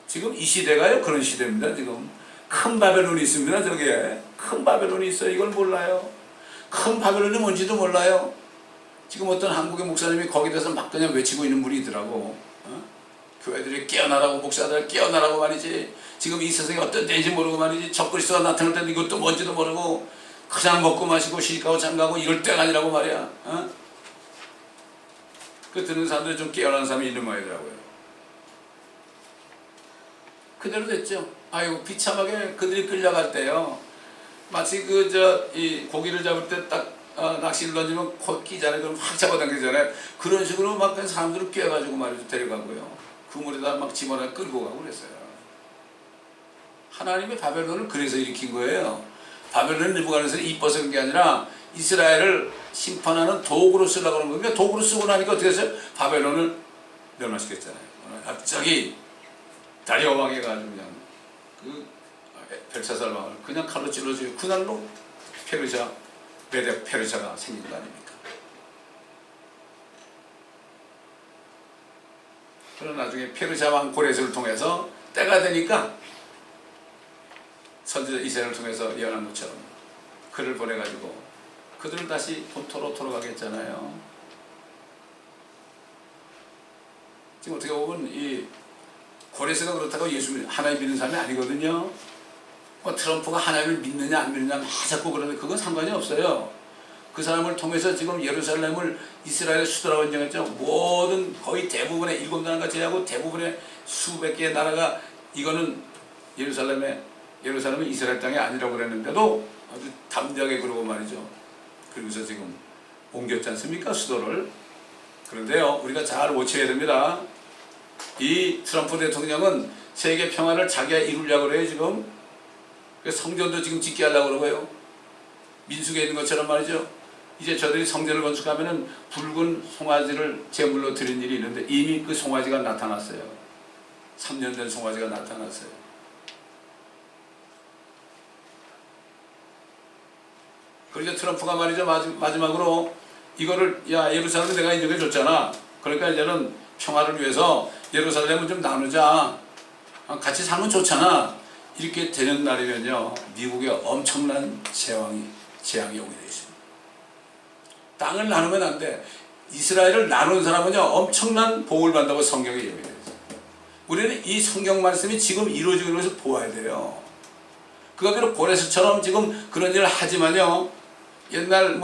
지금 이 시대가요 그런 시대입니다. 지금 큰 바벨론이 있습니다. 저기에 큰 바벨론이 있어요. 이걸 몰라요. 큰 바벨론이 뭔지도 몰라요. 지금 어떤 한국의 목사님이 거기에 대해서 막 그냥 외치고 있는 분이 있더라고. 교회들이 깨어나라고, 목사들 깨어나라고 말이지. 지금 이 세상에 어떤 데인지 모르고 말이지. 적그리스도가 나타날 때는 이것도 뭔지도 모르고 그냥 먹고 마시고 시집가고 장가고 이럴 때가 아니라고 말이야. 그 듣는 사람들이 좀 깨어나는 사람이 있는 모양이더라고요. 그대로 됐죠. 아이고 비참하게 그들이 끌려갈 때요. 마치 이 고기를 잡을 때 딱 낚시를 던지면 곧 끼잖아요. 그럼 확 잡아당기잖아요. 그런 식으로 막 사람들을 꿰가지고 말이죠. 데려가고요. 그물에다 막 집어넣어 끌고 가고 그랬어요. 하나님의 바벨론을 그래서 일으킨 거예요. 바벨론은 느부갓네살에서 이뻐서 그런 게 아니라 이스라엘을 심판하는 도구로 쓰려고 하는 거예요. 그러니까 도구로 쓰고 나니까 어떻게 했어요? 바벨론을 멸망시켰잖아요. 갑자기 다리오 왕이 가지고 그냥 벨사살 왕을 그냥 칼로 찔러주고 그날로 메대 페르시아가 생긴 거 아닙니까? 그러나 나중에 페르시아 왕 고레스를 통해서 때가 되니까 선지자 이사야를 통해서 예언한 것처럼 그를 보내가지고 그들을 다시 본토로 돌아가게 했잖아요. 지금 어떻게 보면 이 고레스가 그렇다고 예수 하나님 믿는 사람이 아니거든요. 트럼프가 하나님을 믿느냐 안 믿느냐 자꾸 그러는데 그건 상관이 없어요. 그 사람을 통해서 지금 예루살렘을 이스라엘의 수도라고 인정했죠. 모든 거의 대부분의 7나라가 제외하고 대부분의 수백 개의 나라가 이거는 예루살렘은 이스라엘 땅이 아니라고 그랬는데도 아주 담대하게 그러고 말이죠. 그러면서 지금 옮겼지 않습니까? 수도를. 그런데요 우리가 잘 고쳐야 됩니다. 이 트럼프 대통령은 세계 평화를 자기가 이루려고 그래요 지금. 성전도 지금 짓게 하려고 그러고요. 민수기에 있는 것처럼 말이죠. 이제 저들이 성전을 건축하면은 붉은 송아지를 제물로 드린 일이 있는데 이미 그 송아지가 나타났어요. 3년 된 송아지가 나타났어요. 그러니까 트럼프가 말이죠 마지막으로 이거를 예루살렘을 내가 인정해 줬잖아. 그러니까 이제는 평화를 위해서 예루살렘을 좀 나누자. 같이 살면 좋잖아. 이렇게 되는 날이면요 미국에 엄청난 재앙이 오게 되어 있습니다. 땅을 나누면 안 돼. 이스라엘을 나눈 사람은요 엄청난 복을 받는다고 성경에 얘기되어 있어요. 우리는 이 성경 말씀이 지금 이루어지는 것을 보아야 돼요. 그가 비록 고레스처럼 지금 그런 일을 하지만요 옛날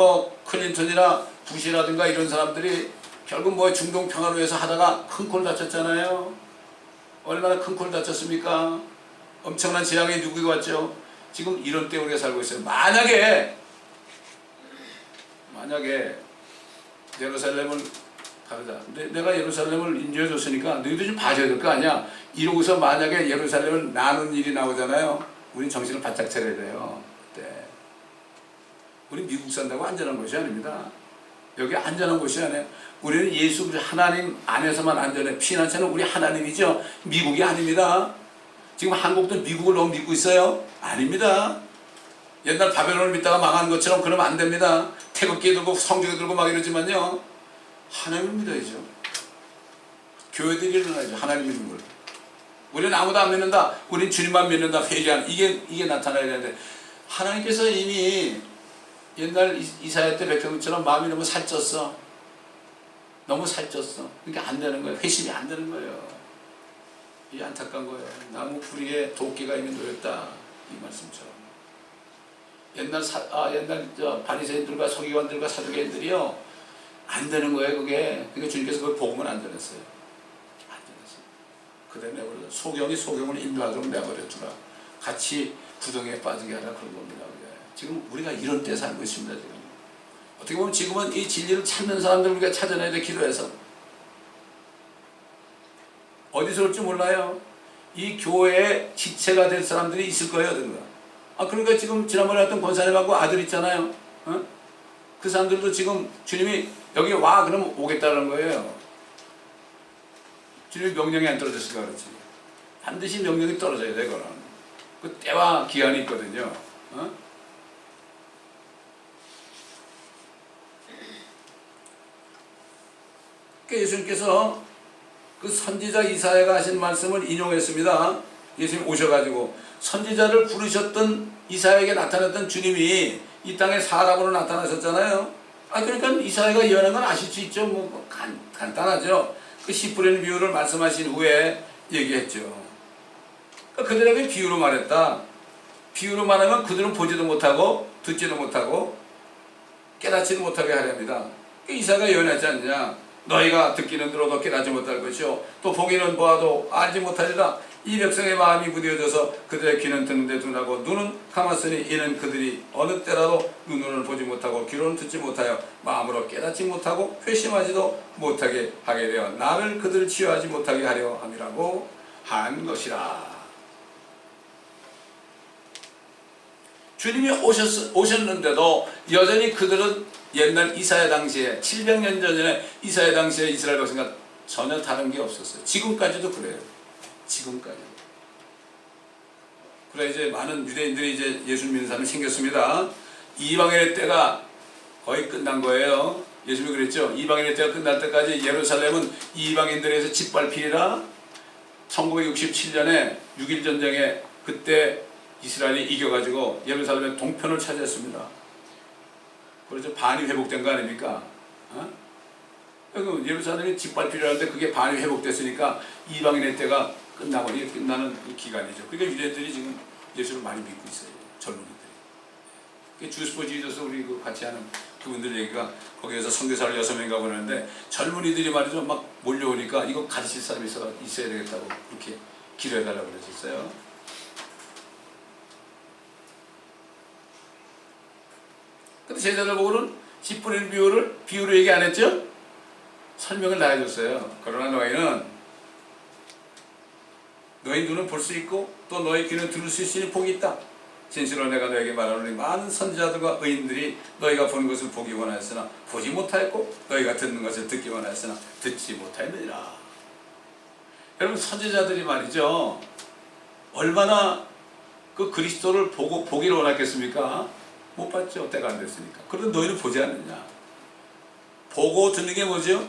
클린턴이나 부시라든가 이런 사람들이 결국 중동 평화를 위해서 하다가 큰 콜 다쳤잖아요. 얼마나 큰 콜 다쳤습니까? 엄청난 재앙이 누구에게 왔죠? 지금 이런 때 우리가 살고 있어요. 만약에 예루살렘을 가르자. 내가 예루살렘을 인도해 줬으니까 너희도 좀 봐줘야 될 거 아니야. 이러고서 만약에 예루살렘을 나눈 일이 나오잖아요. 우린 정신을 바짝 차려야 돼요. 그때. 우리 미국 산다고 안전한 곳이 아닙니다. 여기 안전한 곳이 아니에요. 우리는 예수 하나님 안에서만 안전해. 피난처는 우리 하나님이죠. 미국이 아닙니다. 지금 한국도 미국을 너무 믿고 있어요? 아닙니다. 옛날 바벨론을 믿다가 망한 것처럼 그러면 안 됩니다. 태극기 들고 성경에 들고 막 이러지만요. 하나님을 믿어야죠. 교회들이 일어나야죠. 하나님 믿는 걸. 우리는 아무도 안 믿는다. 우리는 주님만 믿는다. 회개하는 이게 나타나야 되는데 하나님께서 이미 옛날 이사야 때 백성처럼 마음이 너무 살쪘어. 그러니까 안 되는 거예요. 회심이 안 되는 거예요. 이게 안타까운 거예요. 나무 뿌리에 도끼가 이미 놓였다. 이 말씀처럼. 옛날 바리새인들과 서기관들과 사두개인들이요 안 되는 거예요. 그게. 그러니까 주님께서 그걸 복음을 안 전했어요. 안 전했어요. 그대로 내버려. 소경이 소경을 인도하도록 내버려 두라. 같이 구덩이에 빠지게 하라 그런 겁니다. 그게. 지금 우리가 이런 때 살고 있습니다. 지금 어떻게 보면 지금은 이 진리를 찾는 사람들 우리가 찾아내야 돼. 기도해서 어디서 올지 몰라요. 이 교회의 지체가 될 사람들이 있을 거예요. 그러니까 지금 지난번에 했던 권사님하고 아들 있잖아요. 그 사람들도 지금 주님이 여기 와 그러면 오겠다는 거예요. 주님이 명령이 안 떨어졌으니까 그렇지. 반드시 명령이 떨어져야 돼. 그거는 그 때와 기한이 있거든요. 예수님께서 그 선지자 이사야가 하신 말씀을 인용했습니다. 예수님 오셔가지고 선지자를 부르셨던 이사야에게 나타났던 주님이 이 땅에 사람으로 나타나셨잖아요. 그러니까 이사야가 예언한 건 아실 수 있죠. 뭐 간단하죠. 그 씨 뿌리는 비유를 말씀하신 후에 얘기했죠. 그들에게 비유로 말했다. 비유로 말하면 그들은 보지도 못하고 듣지도 못하고 깨닫지도 못하게 하려 합니다. 이사야가 예언하지 않느냐. 너희가 듣기는 들어도 깨닫지 못할 것이요 또 보기는 보아도 알지 못하리라. 이 백성의 마음이 무뎌져서 그들의 귀는 듣는데 둔하고 눈은 감았으니 이는 그들이 어느 때라도 눈으로는 보지 못하고 귀로는 듣지 못하여 마음으로 깨닫지 못하고 회심하지도 못하게 하게 되어 나를 그들을 치유하지 못하게 하려 함이라고 한 것이라. 주님이 오셨는데도 여전히 그들은 옛날 이사야 당시에 700년 전에 이사야 당시에 이스라엘 백성과 전혀 다른 게 없었어요. 지금까지도 그래요. 지금까지. 그래 이제 많은 유대인들이 이제 예수 믿는 사람이 생겼습니다. 이방인의 때가 거의 끝난 거예요. 예수님이 그랬죠. 이방인의 때가 끝날 때까지 예루살렘은 이방인들에서 짓밟히리라. 1967년에 6.1 전쟁에 그때 이스라엘이 이겨가지고 예루살렘의 동편을 차지했습니다. 그래서 반이 회복된 거 아닙니까? 예루살렘이 짓밟히려는데 그게 반이 회복됐으니까 이방인의 때가 끝나는 그 기간이죠. 그러니까 유대인들이 지금 예수를 많이 믿고 있어요. 젊은이들이. 주스 포 지저스 우리 그 같이 하는 그분들 얘기가 거기에서 선교사를 6명이 가고 그러는데 젊은이들이 말이죠. 막 몰려오니까 이거 가르칠 사람이 있어야 되겠다고 그렇게 기도해달라고 그러셨어요. 근데 제자들 보고는 씨 뿌리는 비유로 얘기 안 했죠? 설명을 다 해줬어요. 그러나 너희 눈은 볼 수 있고 또 너희 귀는 들을 수 있으니 복이 있다. 진실로 내가 너에게 말하노니 많은 선지자들과 의인들이 너희가 보는 것을 보기 원하였으나 보지 못하였고 너희가 듣는 것을 듣기 원하였으나 듣지 못하였느니라. 여러분 선지자들이 말이죠. 얼마나 그 그리스도를 보기를 원했겠습니까? 못 봤죠. 때가 안 됐으니까. 그런데 너희는 보지 않느냐. 보고 듣는 게 뭐죠?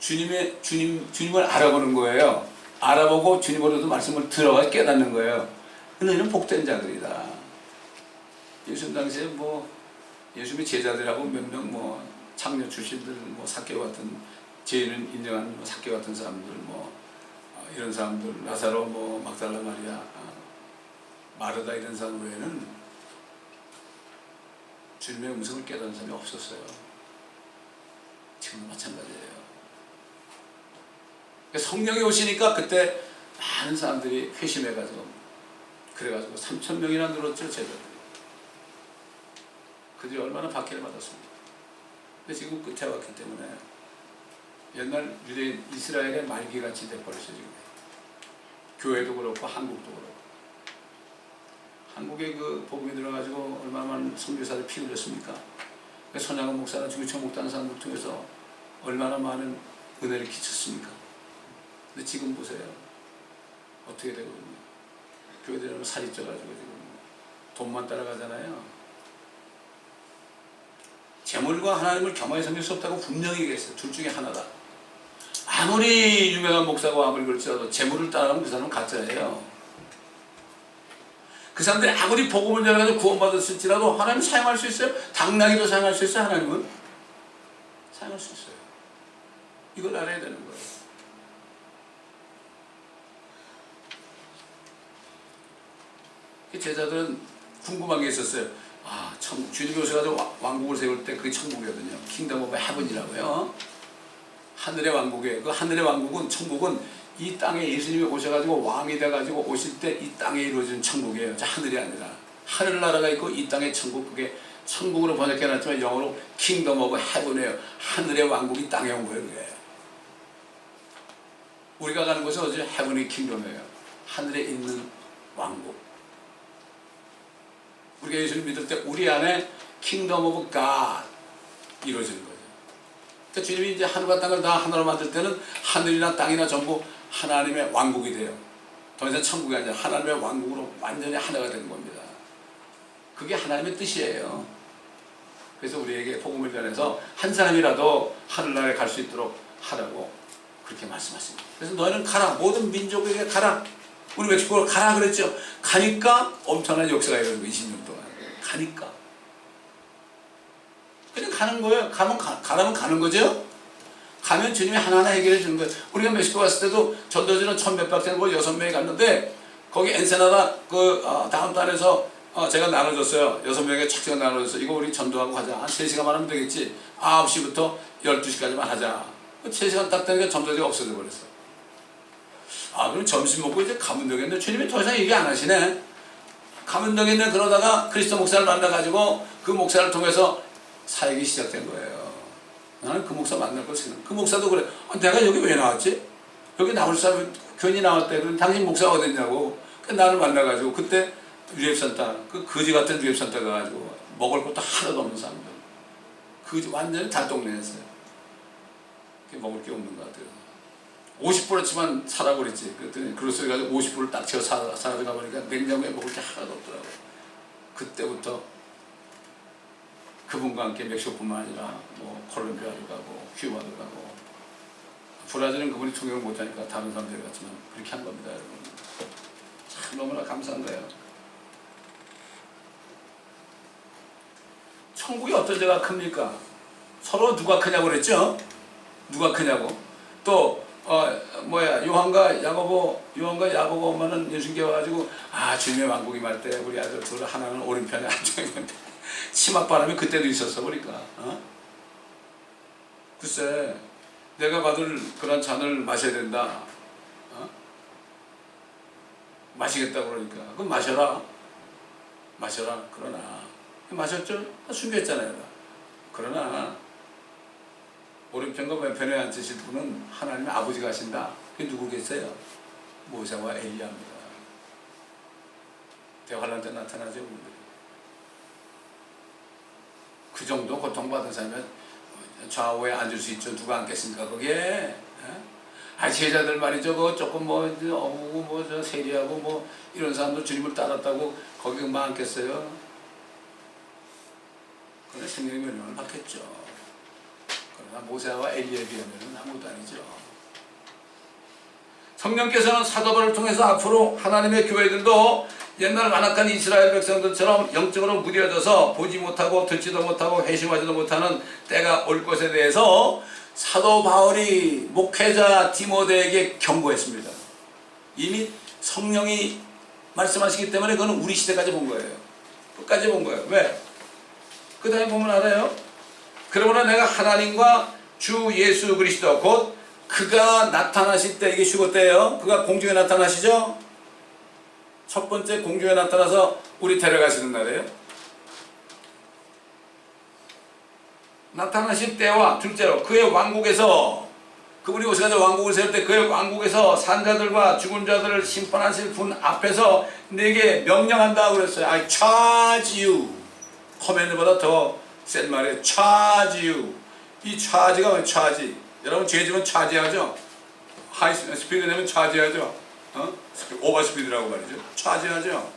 주님을 알아보는 거예요. 알아보고 주님으로도 말씀을 들어가 깨닫는 거예요. 너희는 복된 자들이다. 예수님 당시에 예수님의 제자들하고 몇 명 창녀 출신들 삭개오 같은 죄인은 인정한 삭개오 같은 사람들 이런 사람들 나사로 막달라 마리아 마르다 이런 사람 외에는 주님의 음성을 깨닫는 사람이 없었어요. 지금도 마찬가지예요. 성령이 오시니까 그때 많은 사람들이 회심해가지고 그래가지고 3,000명이나 늘었죠. 제자들이. 그들이 얼마나 박해를 받았습니까? 근데 지금 끝에 왔기 때문에 옛날 유대인 이스라엘의 말기같이 돼버렸어요. 지금 교회도 그렇고 한국도 그렇고. 한국에 그 복음이 들어가지고 얼마나 많은 선교사를 피 흘렸습니까? 손양원 목사나 주기청 목다는 사람들 통해서 얼마나 많은 은혜를 끼쳤습니까? 근데 지금 보세요. 어떻게 되고 있냐. 교회들은 살이 쪄가지고 지금 돈만 따라가잖아요. 재물과 하나님을 겸하여 섬길 수 없다고 분명히 얘기했어요. 둘 중에 하나다. 아무리 유명한 목사고 아무리 그럴지라도 재물을 따라가면 그 사람은 가짜예요. 그 사람들이 아무리 복음을 전해가지고 구원받았을지라도 하나님 사용할 수 있어요? 당나귀도 사용할 수 있어요? 하나님은? 사용할 수 있어요. 이걸 알아야 되는 거예요. 제자들은 궁금한 게 있었어요. 주님이 오셔가지고 왕국을 세울 때 그게 천국이거든요. 킹덤 오브 헤븐이라고요. 하늘의 왕국이에요. 그 하늘의 왕국은 천국은 이 땅에 예수님이 오셔가지고 왕이 돼가지고 오실 때 이 땅에 이루어진 천국이에요. 저 하늘이 아니라. 하늘나라가 있고 이 땅에 천국, 그게 천국으로 번역해놨지만 영어로 킹덤 오브 헤븐이에요. 하늘의 왕국이 땅에 온 거예요. 그게. 우리가 가는 곳은 어제 헤븐의 킹덤이에요. 하늘에 있는 왕국. 우리가 예수를 믿을 때 우리 안에 킹덤 오브 갓 이루어지는 거죠. 그러니까 주님이 이제 하늘과 땅을 다 하나로 만들 때는 하늘이나 땅이나 전부 하나님의 왕국이 돼요. 더 이상 천국이 아니라 하나님의 왕국으로 완전히 하나가 되는 겁니다. 그게 하나님의 뜻이에요. 그래서 우리에게 복음을 전해서 한 사람이라도 하늘나라에 갈 수 있도록 하라고 그렇게 말씀하십니다. 그래서 너희는 가라. 모든 민족에게 가라. 우리 멕시코로 가라 그랬죠. 가니까 엄청난 역사가 일어나는 거예요. 20년 동안. 가니까. 그냥 가는 거예요. 가라면 가는 거죠. 가면 주님이 하나하나 해결해 주는 거예요. 우리가 멕시코 갔을 때도 전도지는 1000몇 박자고 6명이 갔는데 거기 엔세나다 다운타운에서 제가 나눠줬어요. 6명에게 착지가 나눠줬어요. 이거 우리 전도하고 가자. 한 3시간만 하면 되겠지. 9시부터 12시까지만 하자. 3시간 딱 되니까 전도지가 없어져 버렸어. 그럼 점심 먹고 이제 가면 되겠네. 주님이 더 이상 얘기 안 하시네. 가면 되겠네. 그러다가 그리스도 목사를 만나가지고 그 목사를 통해서 사역이 시작된 거예요. 나는 그 목사 만날 걸 생각. 그 목사도 그래. 내가 여기 왜 나왔지? 여기 나올 사람이 괜히 나왔대. 그럼 당신 목사가 어딨냐고. 나를 만나가지고 그때 유랩산타, 그 거지 같은 유랩산타 가가지고 먹을 것도 하나도 없는 사람들. 그 완전히 달동네였어요. 먹을 게 없는 것 같아요. 50%치만 사라고 그랬지. 그랬더니 그로써 가지고 50%를 딱 채워 사라져가 보니까 냉장고에 먹을 게 하나도 없더라고요. 그때부터 그분과 함께 멕시코뿐만 아니라 뭐 콜롬비아도 가고 큐바도 가고 브라질은 그분이 통역을 못하니까 다른 사람들이 갔지만 그렇게 한 겁니다. 여러분. 참 너무나 감사한 거예요. 천국이 어떤 데가 큽니까? 서로 누가 크냐고 그랬죠? 누가 크냐고. 또 요한과 야고보 엄마는 예수님께 와가지고 주님의 왕국이 말 때 우리 아들 둘 하나는 오른편에 앉아있는데 치맛바람이 그때도 있었어 보니까. 글쎄 내가 받을 그런 잔을 마셔야 된다. 마시겠다고 그러니까 그럼 마셔라. 그러나 마셨죠? 숨겼잖아요. 그러나 오른편과 왼편에 앉으실 분은 하나님의 아버지가 하신다. 그게 누구겠어요? 모세와 엘리야입니다. 대환란 때 나타나죠. 분들이. 그 정도 고통받은 사람은 좌우에 앉을 수 있죠. 누가 앉겠습니까? 거기에. 제자들 말이죠. 그거 조금 어부고 저 세리하고 이런 사람들 주님을 따랐다고 거기 금방 앉겠어요? 그러나 생명의 명령을 받겠죠. 그러나 모세와 엘리야에 비하면 아무것도 아니죠. 성령께서는 사도바를 통해서 앞으로 하나님의 교회들도 옛날 완악한 이스라엘 백성들처럼 영적으로 무뎌져서 보지 못하고 듣지도 못하고 회심하지도 못하는 때가 올 것에 대해서 사도 바울이 목회자 디모데에게 경고했습니다. 이미 성령이 말씀하시기 때문에 그건 우리 시대까지 본 거예요. 끝까지 본 거예요. 왜? 그 다음에 보면 알아요. 그러므로 내가 하나님과 주 예수 그리스도 곧 그가 나타나실 때, 이게 휴거 때예요. 그가 공중에 나타나시죠. 첫 번째 공중에 나타나서 우리 데려가시는 날이에요. 나타나실 때와 둘째로 그의 왕국에서, 그분이 오셔서 왕국을 세울 때 그의 왕국에서 산자들과 죽은 자들을 심판하실 분 앞에서 내게 명령한다 그랬어요. I charge you. 커맨드보다 더 센 말이에요. charge you. 이 charge가 왜 charge? 여러분 죄 지면 차지하죠. 하이 스피드 되면 차지하죠. 오버 스피드라고 말이죠. 차지하죠.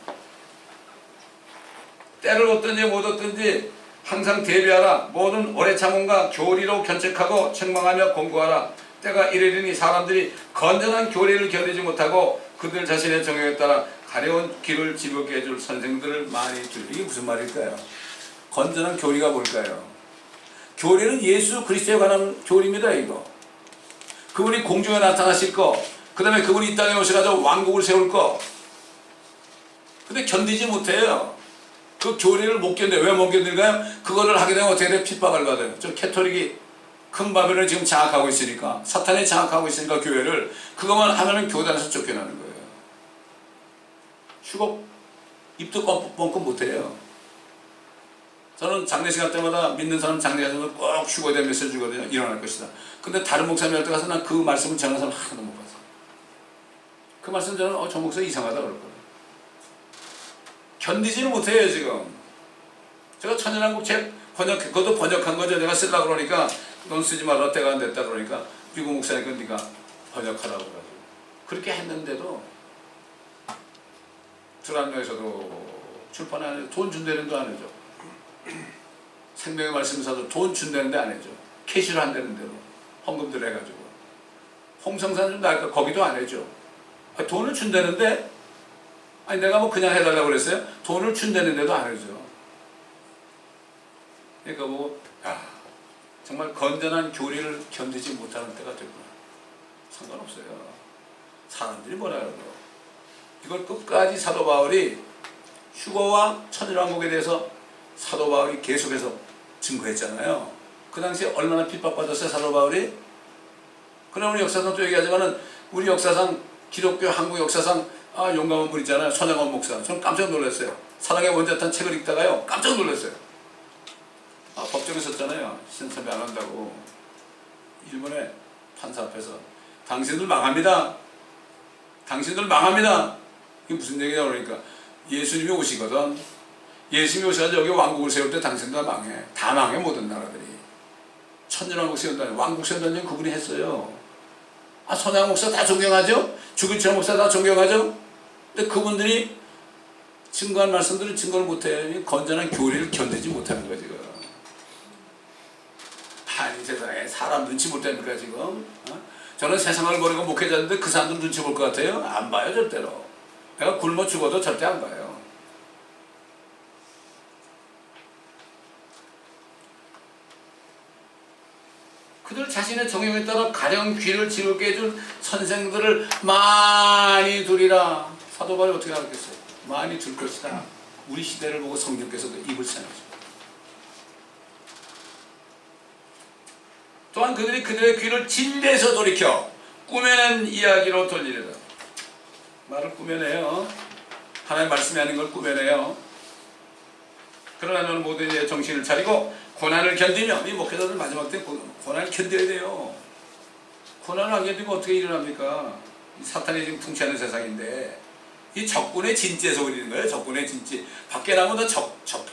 때를 얻든지 못 얻든지 항상 대비하라. 모든 오래 참음과 교리로 견책하고 책망하며 공부하라. 때가 이르리니 사람들이 건전한 교리를 견디지 못하고 그들 자신의 정욕에 따라 가려운 길을 지겹게 해줄 선생들을 많이 줄. 이게 무슨 말일까요? 건전한 교리가 뭘까요? 교리는 예수 그리스도에 관한 교리입니다. 이거 그분이 공중에 나타나실 거, 그 다음에 그분이 이 땅에 오셔가지고 왕국을 세울 거. 근데 견디지 못해요. 그 교리를 못 견뎌요. 왜 못 견딜까요? 그거를 하게 되면 어떻게 돼요? 핍박을 받아요. 저 캐톨릭이 큰 바벨을 지금 장악하고 있으니까, 사탄이 장악하고 있으니까 교회를, 그것만 하면은 교단에서 쫓겨나는 거예요. 휴거 입도 뻥뻥 못해요. 저는 장례 시간 때마다 믿는 사람 장례하면 꼭 휴거에 대한 메시지 주거든요. 일어날 것이다. 근데 다른 목사님한테 가서 난 그 말씀을 전하는 사람 하나도 못 봤어. 그 말씀 저는 저 목사 이상하다 그럴 거예요. 견디지는 못해요 지금. 제가 천연한국 책 그것도 번역한 거죠. 내가 쓰려고 그러니까 넌 쓰지 마라 때가 안 됐다 그러니까 미국 목사니까 네가 번역하라고 그러고 그렇게 했는데도 드라마에서도 출판 안 해줘. 돈 준다는데 안 해줘. 생명의 말씀사도 돈 준다는데 안 해줘. 캐시로 한다는 대로 헌금들 해가지고 홍성산 좀 나을까 거기도 안 해줘. 돈을 준다는데 아니 내가 뭐 그냥 해달라고 그랬어요? 돈을 준다는데도 안 해줘. 그러니까 뭐 정말 건전한 교리를 견디지 못하는 때가 됐구나. 상관없어요. 사람들이 뭐라 그러고 이걸 끝까지 사도 바울이 휴거와 천일왕국에 대해서 사도 바울이 계속해서 증거했잖아요. 그 당시에 얼마나 핍박받았어요 사도 바울이. 그러나 우리 역사상 또 얘기하지만은 우리 역사상 기독교 한국 역사상 용감한 분 있잖아요. 손양원 목사. 저는 깜짝 놀랐어요. 사랑의 원자탄 책을 읽다가요 깜짝 놀랐어요. 법정에 섰잖아요. 신선배 안 한다고. 일본의 판사 앞에서 당신들 망합니다. 당신들 망합니다. 이게 무슨 얘기냐 그러니까 예수님이 오시거든. 예수님이 오셔서 여기 왕국을 세울 때 당신들 다 망해. 다 망해 모든 나라들이. 천년왕국 세운다니 왕국 세운다니 그분이 했어요. 선양 목사 다 존경하죠? 주기철 목사 다 존경하죠? 근데 그분들이 증거한 말씀들은 증거를 못해. 건전한 교리를 견디지 못하는 거야 지금. 아니 세상에 사람 눈치 볼 때입니까 지금? 저는 세상을 버리고 목회자인데 그 사람들 눈치 볼 것 같아요? 안 봐요 절대로. 내가 굶어 죽어도 절대 안 봐요. 그들 자신의 정욕에 따라 가령 귀를 지르게 해준 선생들을 많이 두리라. 사도 바울이 어떻게 하겠어요? 많이 둘 것이다. 우리 시대를 보고 성령께서도 입을 세우십니다. 또한 그들이 그들의 귀를 진리에서 돌이켜 꾸며낸 이야기로 돌리려다. 말을 꾸며내요. 하나님의 말씀이 아닌 걸 꾸며내요. 그러나 너는 모든 일에 정신을 차리고 고난을 견디며, 이 목회자들 마지막 때 고난을 견뎌야 돼요. 고난을 안 견디면 어떻게 일어납니까? 사탄이 지금 통치하는 세상인데 이 적군의 진지에서 우리는 거예요. 적군의 진지. 밖에 나가면 다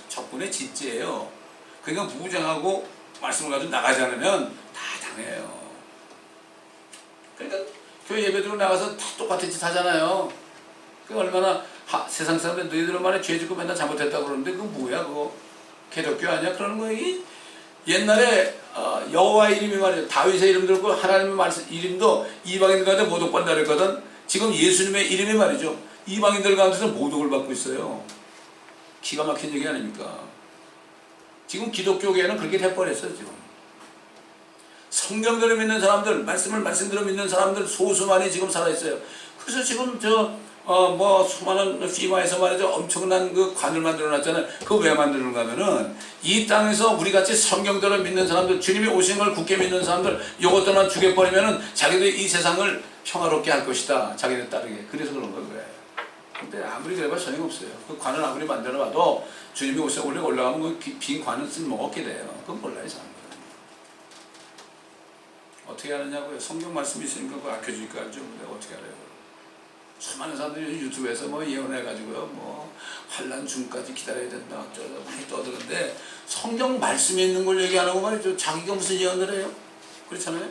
적군의 진지예요. 그러니까 무장하고 말씀을 가지고 나가지 않으면 다 당해요. 그러니까 교회 예배드리고 나가서 다 똑같은 짓 하잖아요. 그 얼마나 세상 사람들 너희들은 말에 죄 짓고 맨날 잘못했다고 그러는데 그거 뭐야 그거 개독교 아니야? 그러는 거예요. 옛날에 여호와 이름이 말이에요. 다윗의 이름 들고 하나님의 말씀 이름도 이방인들 가운데 모독받는다 그랬거든. 지금 예수님의 이름이 말이죠. 이방인들 가운데서 모독을 받고 있어요. 기가 막힌 얘기 아닙니까? 지금 기독교계에는 그렇게 돼버렸어요. 지금 성경대로 믿는 사람들, 말씀대로 믿는 사람들 소수만이 지금 살아있어요. 그래서 지금 수많은 피마에서 말이죠. 엄청난 그 관을 만들어 놨잖아요. 그거 왜 만드는가 하면은 이 땅에서 우리 같이 성경대로 믿는 사람들, 주님이 오신 걸 굳게 믿는 사람들, 요것들만 죽여버리면은 자기들이 이 세상을 평화롭게 할 것이다. 자기들 따르게. 그래서 그런 거예요. 근데 아무리 그래봐 소용없어요. 그 관을 아무리 만들어봐도 주님이 오셔서 올라가면 그 빈 관은 쓸모없게 돼요. 그건 몰라요, 사람들. 어떻게 하느냐고요? 성경 말씀이 있으니까 그거 아껴주니까 알죠. 내가 어떻게 알아요? 수많은 사람들이 유튜브에서 예언해가지고요, 환란 중까지 기다려야 된다, 어쩌다 많이 떠드는데 성경 말씀에 있는 걸 얘기 안 하고 말이죠. 자기가 무슨 예언을 해요? 그렇잖아요?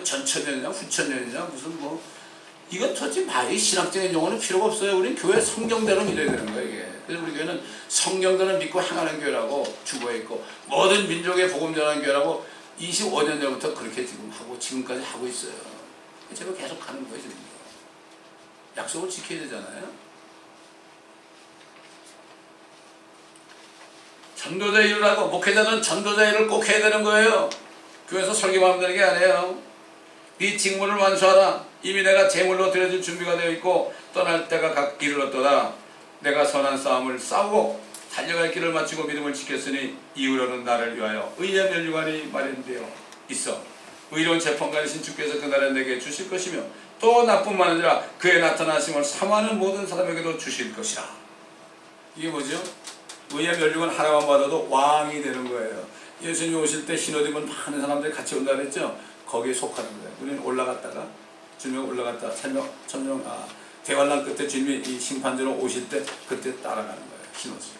전천년이냐, 후천년이냐, 무슨 이건 도대체 말이 신학적인 용어는 필요가 없어요. 우리는 교회 성경대로 믿어야 되는 거예요, 이게. 그래서 우리 교회는 성경대로 믿고 행하는 교회라고 주고해 있고, 모든 민족의 복음 전하는 교회라고 25년 전부터 그렇게 지금 하고, 지금까지 하고 있어요. 제가 계속 가는 거예요, 지금. 약속을 지켜야 되잖아요. 전도자 일을 하고, 목회자는 전도자 일을 꼭 해야 되는 거예요. 교회에서 설교만 하면 되는 게 아니에요. 네 직무를 완수하라. 이미 내가 제물로 드려줄 준비가 되어 있고 떠날 때가 이르렀도다. 내가 선한 싸움을 싸우고 달려갈 길을 마치고 믿음을 지켰으니 이후로는 나를 위하여 의의 면류관이 마련되어 있어. 의로운 재판관이신 주께서 그날에 내게 주실 것이며 또 나뿐만 아니라 그의 나타나심을 사모하는 모든 사람에게도 주실 것이라. 이게 뭐죠? 의의 면류관 하나만 받아도 왕이 되는 거예요. 예수님이 오실 때 흰옷 입은 많은 사람들이 같이 온다 그랬죠? 거기에 속하는 거예요. 우리는 올라갔다가 주님이 올라갔다 천명 대관람 끝에 주님이 이 심판대로 오실 때 그때 따라가는 거예요. 흰옷을.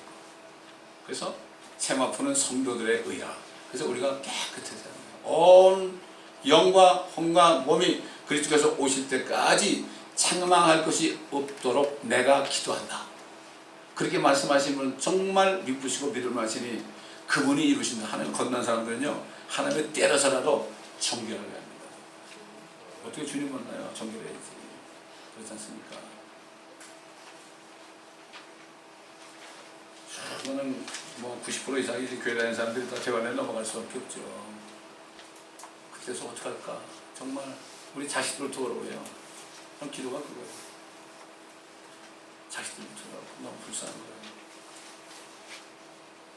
그래서 세마포는 성도들의 의라. 그래서 우리가 깨끗해져야 돼요. 온 영과 혼과 몸이 그리스도께서 오실 때까지 책망할 것이 없도록 내가 기도한다. 그렇게 말씀하신 분은 정말 미쁘시고 믿을만하시니 그분이 이루신다. 하나님 건넌 사람들은요, 하나님을 때려서라도 정결하게 합니다. 어떻게 주님 만나요? 정결해야지. 그렇지 않습니까? 저는 뭐 90% 이상이 교회 다니는 사람들이 다 재활에 넘어갈 수밖에 없죠. 그때서 어떡할까? 정말 우리 자식들 더러워요. 그럼 기도가 그거예요. 자식들 더러워. 너무 불쌍한 거예요.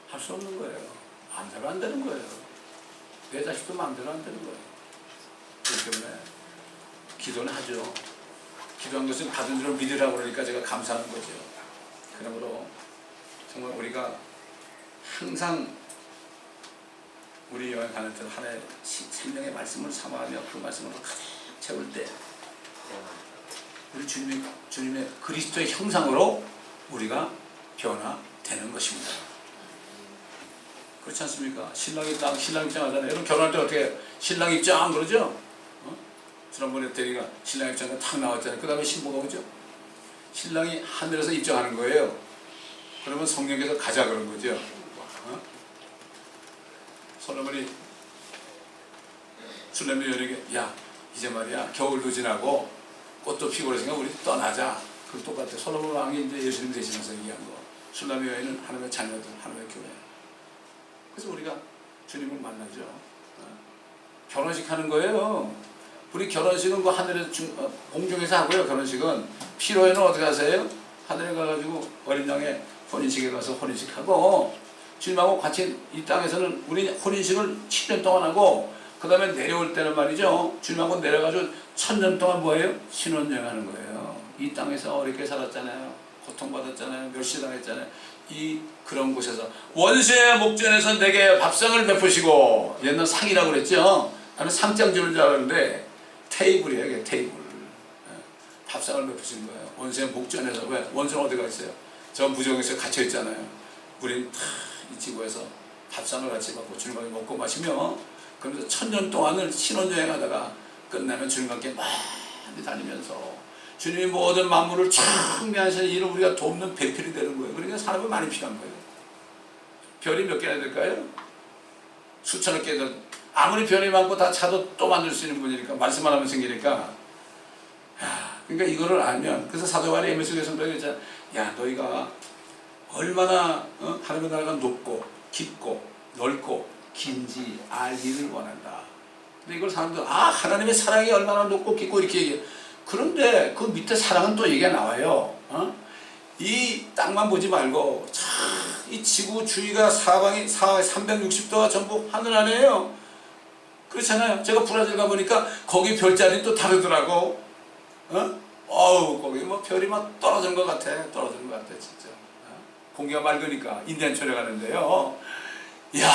할 수 없는 거예요. 마음대로 안 되는 거예요. 내 자식도 마음대로 안 되는 거예요. 그렇기 때문에 기도는 하죠. 기도한 것은 받은 줄을 믿으라고 그러니까 제가 감사하는 거죠. 그러므로 정말 우리가 항상 우리 여행 가는 때 하나의 생명의 말씀을 사모하며 그 말씀으로 가득 채울 때 우리 주님의 그리스도의 형상으로 우리가 변화되는 것입니다. 그렇지 않습니까? 신랑 입장 하잖아요. 여러분 결혼할 때 어떻게 신랑 입장 그러죠? 지난번에 대리가 신랑 입장가 탁 나왔잖아요. 그 다음에 신부가 오죠? 신랑이 하늘에서 입장하는 거예요. 그러면 성령께서 가자 그런 거죠. 솔로몬이 술래미 여인에게 야 이제 말이야 겨울도 지나고 꽃도 피고 그러니까 우리 떠나자. 그 똑같아. 솔로몬 왕이 이제 예수님 대신해서 얘기한 거. 술래미 여인은 하나님의 자녀들, 하나님의 교회. 그래서 우리가 주님을 만나죠. 결혼식 하는 거예요. 우리 결혼식은 그 하늘에서 공중에서 하고요. 결혼식은 피로에는 어떻게 하세요? 하늘에 가가지고 어린 양의 혼인식에 가서 혼인식하고 주님하고 같이 이 땅에서는 우리 혼인식을 7년 동안 하고 그 다음에 내려올 때는 말이죠. 주님하고 내려가지고 1000년 동안 뭐예요? 신혼여행하는 거예요. 이 땅에서 어렵게 살았잖아요. 고통받았잖아요. 멸시당했잖아요. 그런 곳에서 원수의 목전에서 내게 밥상을 베푸시고 옛날 상이라고 그랬죠. 나는 상장 주는 줄 알았는데 테이블이에요. 이게 테이블. 밥상을 베푸시는 거예요. 원수의 목전에서. 왜? 원수는 어디 가 있어요? 저 무정에서 갇혀 있잖아요. 우린 다 이 지구에서 밥상을 같이 받고 주님과 먹고 마시며 그러면서 1000년 동안을 신혼여행하다가 끝나면 주님과 함께 많이 다니면서 주님이 모든 만물을 창대하시는 이를 우리가 돕는 배필이 되는 거예요. 그러니까 사람이 많이 필요한 거예요. 별이 몇 개나 될까요? 수천억 개든 아무리 별이 많고 다 차도 또 만들 수 있는 분이니까 말씀만 하면 생기니까 그러니까 이거를 알면 그래서 사도 바울이 에베소서 성도에게 했잖아. 야 너희가 얼마나 하나님의 나라가 높고 깊고 넓고 긴지 알기를 원한다. 근데 이걸 사람들 하나님의 사랑이 얼마나 높고 깊고 이렇게 얘기해. 그런데 그 밑에 사랑은 또 얘기가 나와요. 이 땅만 보지 말고 이 지구 주위가 사방이 360도가 전부 하늘 아래예요. 그렇잖아요. 제가 브라질 가보니까 거기 별자리 또 다르더라고. 거기 뭐 별이 막 떨어지는 것 같아. 진짜. 공기가 맑으니까 인디안촌에 가는데요. 이야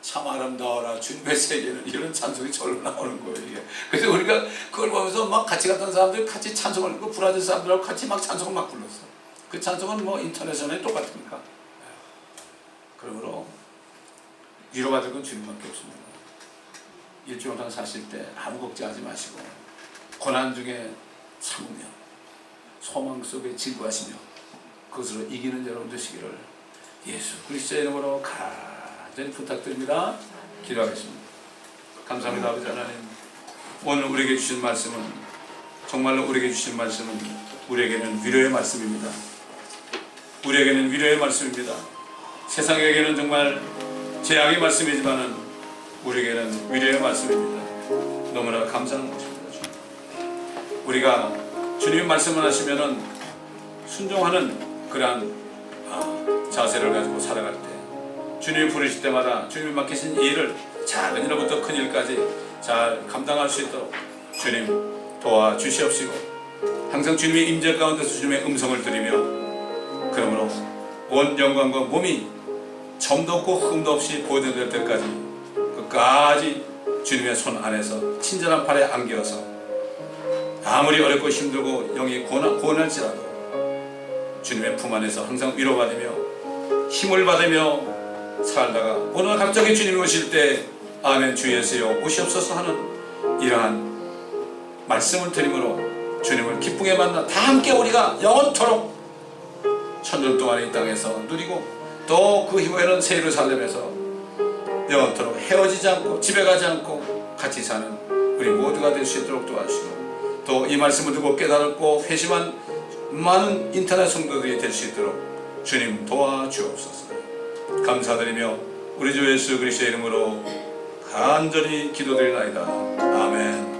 참 아름다워라 주님의 세계는 이런 찬송이 절로 나오는 거예요. 이게. 그래서 우리가 그걸 보면서 막 같이 갔던 사람들이 같이 찬송을 하고 브라질 사람들하고 같이 막 찬송을 막 불렀어. 그 찬송은 뭐 인터내셔널이 똑같으니까. 그러므로 위로받을 건 주님밖에 없습니다. 일주일간 사실 때 아무 걱정하지 마시고 고난 중에 참으며 소망 속에 즐거워하시며 그것으로 이기는 여러분 되시기를 예수 그리스도의 이름으로 간절히 부탁드립니다. 기도하겠습니다. 감사합니다. 아버지 하나님, 오늘 우리에게 주신 말씀은 정말로 우리에게 주신 말씀은 우리에게는 위로의 말씀입니다. 우리에게는 위로의 말씀입니다. 세상에게는 정말 재앙의 말씀이지만은 우리에게는 위로의 말씀입니다. 너무나 감사한 것입니다. 우리가 주님의 말씀을 하시면은 순종하는 그러한 자세를 가지고 살아갈 때 주님이 부르실 때마다 주님이 맡기신 일을 작은 일부터 큰 일까지 잘 감당할 수 있도록 주님 도와주시옵시고, 항상 주님의 임재 가운데서 주님의 음성을 들으며, 그러므로 온 영광과 몸이 점도 없고 흠도 없이 보존될 때까지 끝까지 주님의 손 안에서 친절한 팔에 안겨서 아무리 어렵고 힘들고 영이 고난할지라도 주님의 품 안에서 항상 위로받으며 힘을 받으며 살다가 어느 날 갑자기 주님이 오실 때 아멘 주 예수여 오시옵소서 하는 이러한 말씀을 드림으로 주님을 기쁘게 만나 다 함께 우리가 영원토록 천년 동안의 이 땅에서 누리고, 또 그 이후에는 새 예루살렘에서 영원토록 헤어지지 않고 집에 가지 않고 같이 사는 우리 모두가 될 수 있도록 도와주시고, 또 이 말씀을 듣고 깨달았고 회심한 많은 인터넷 성도들이 될 수 있도록 주님 도와주옵소서. 감사드리며 우리 주 예수 그리스도의 이름으로 간절히 기도드리나이다. 아멘.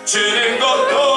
지는 것도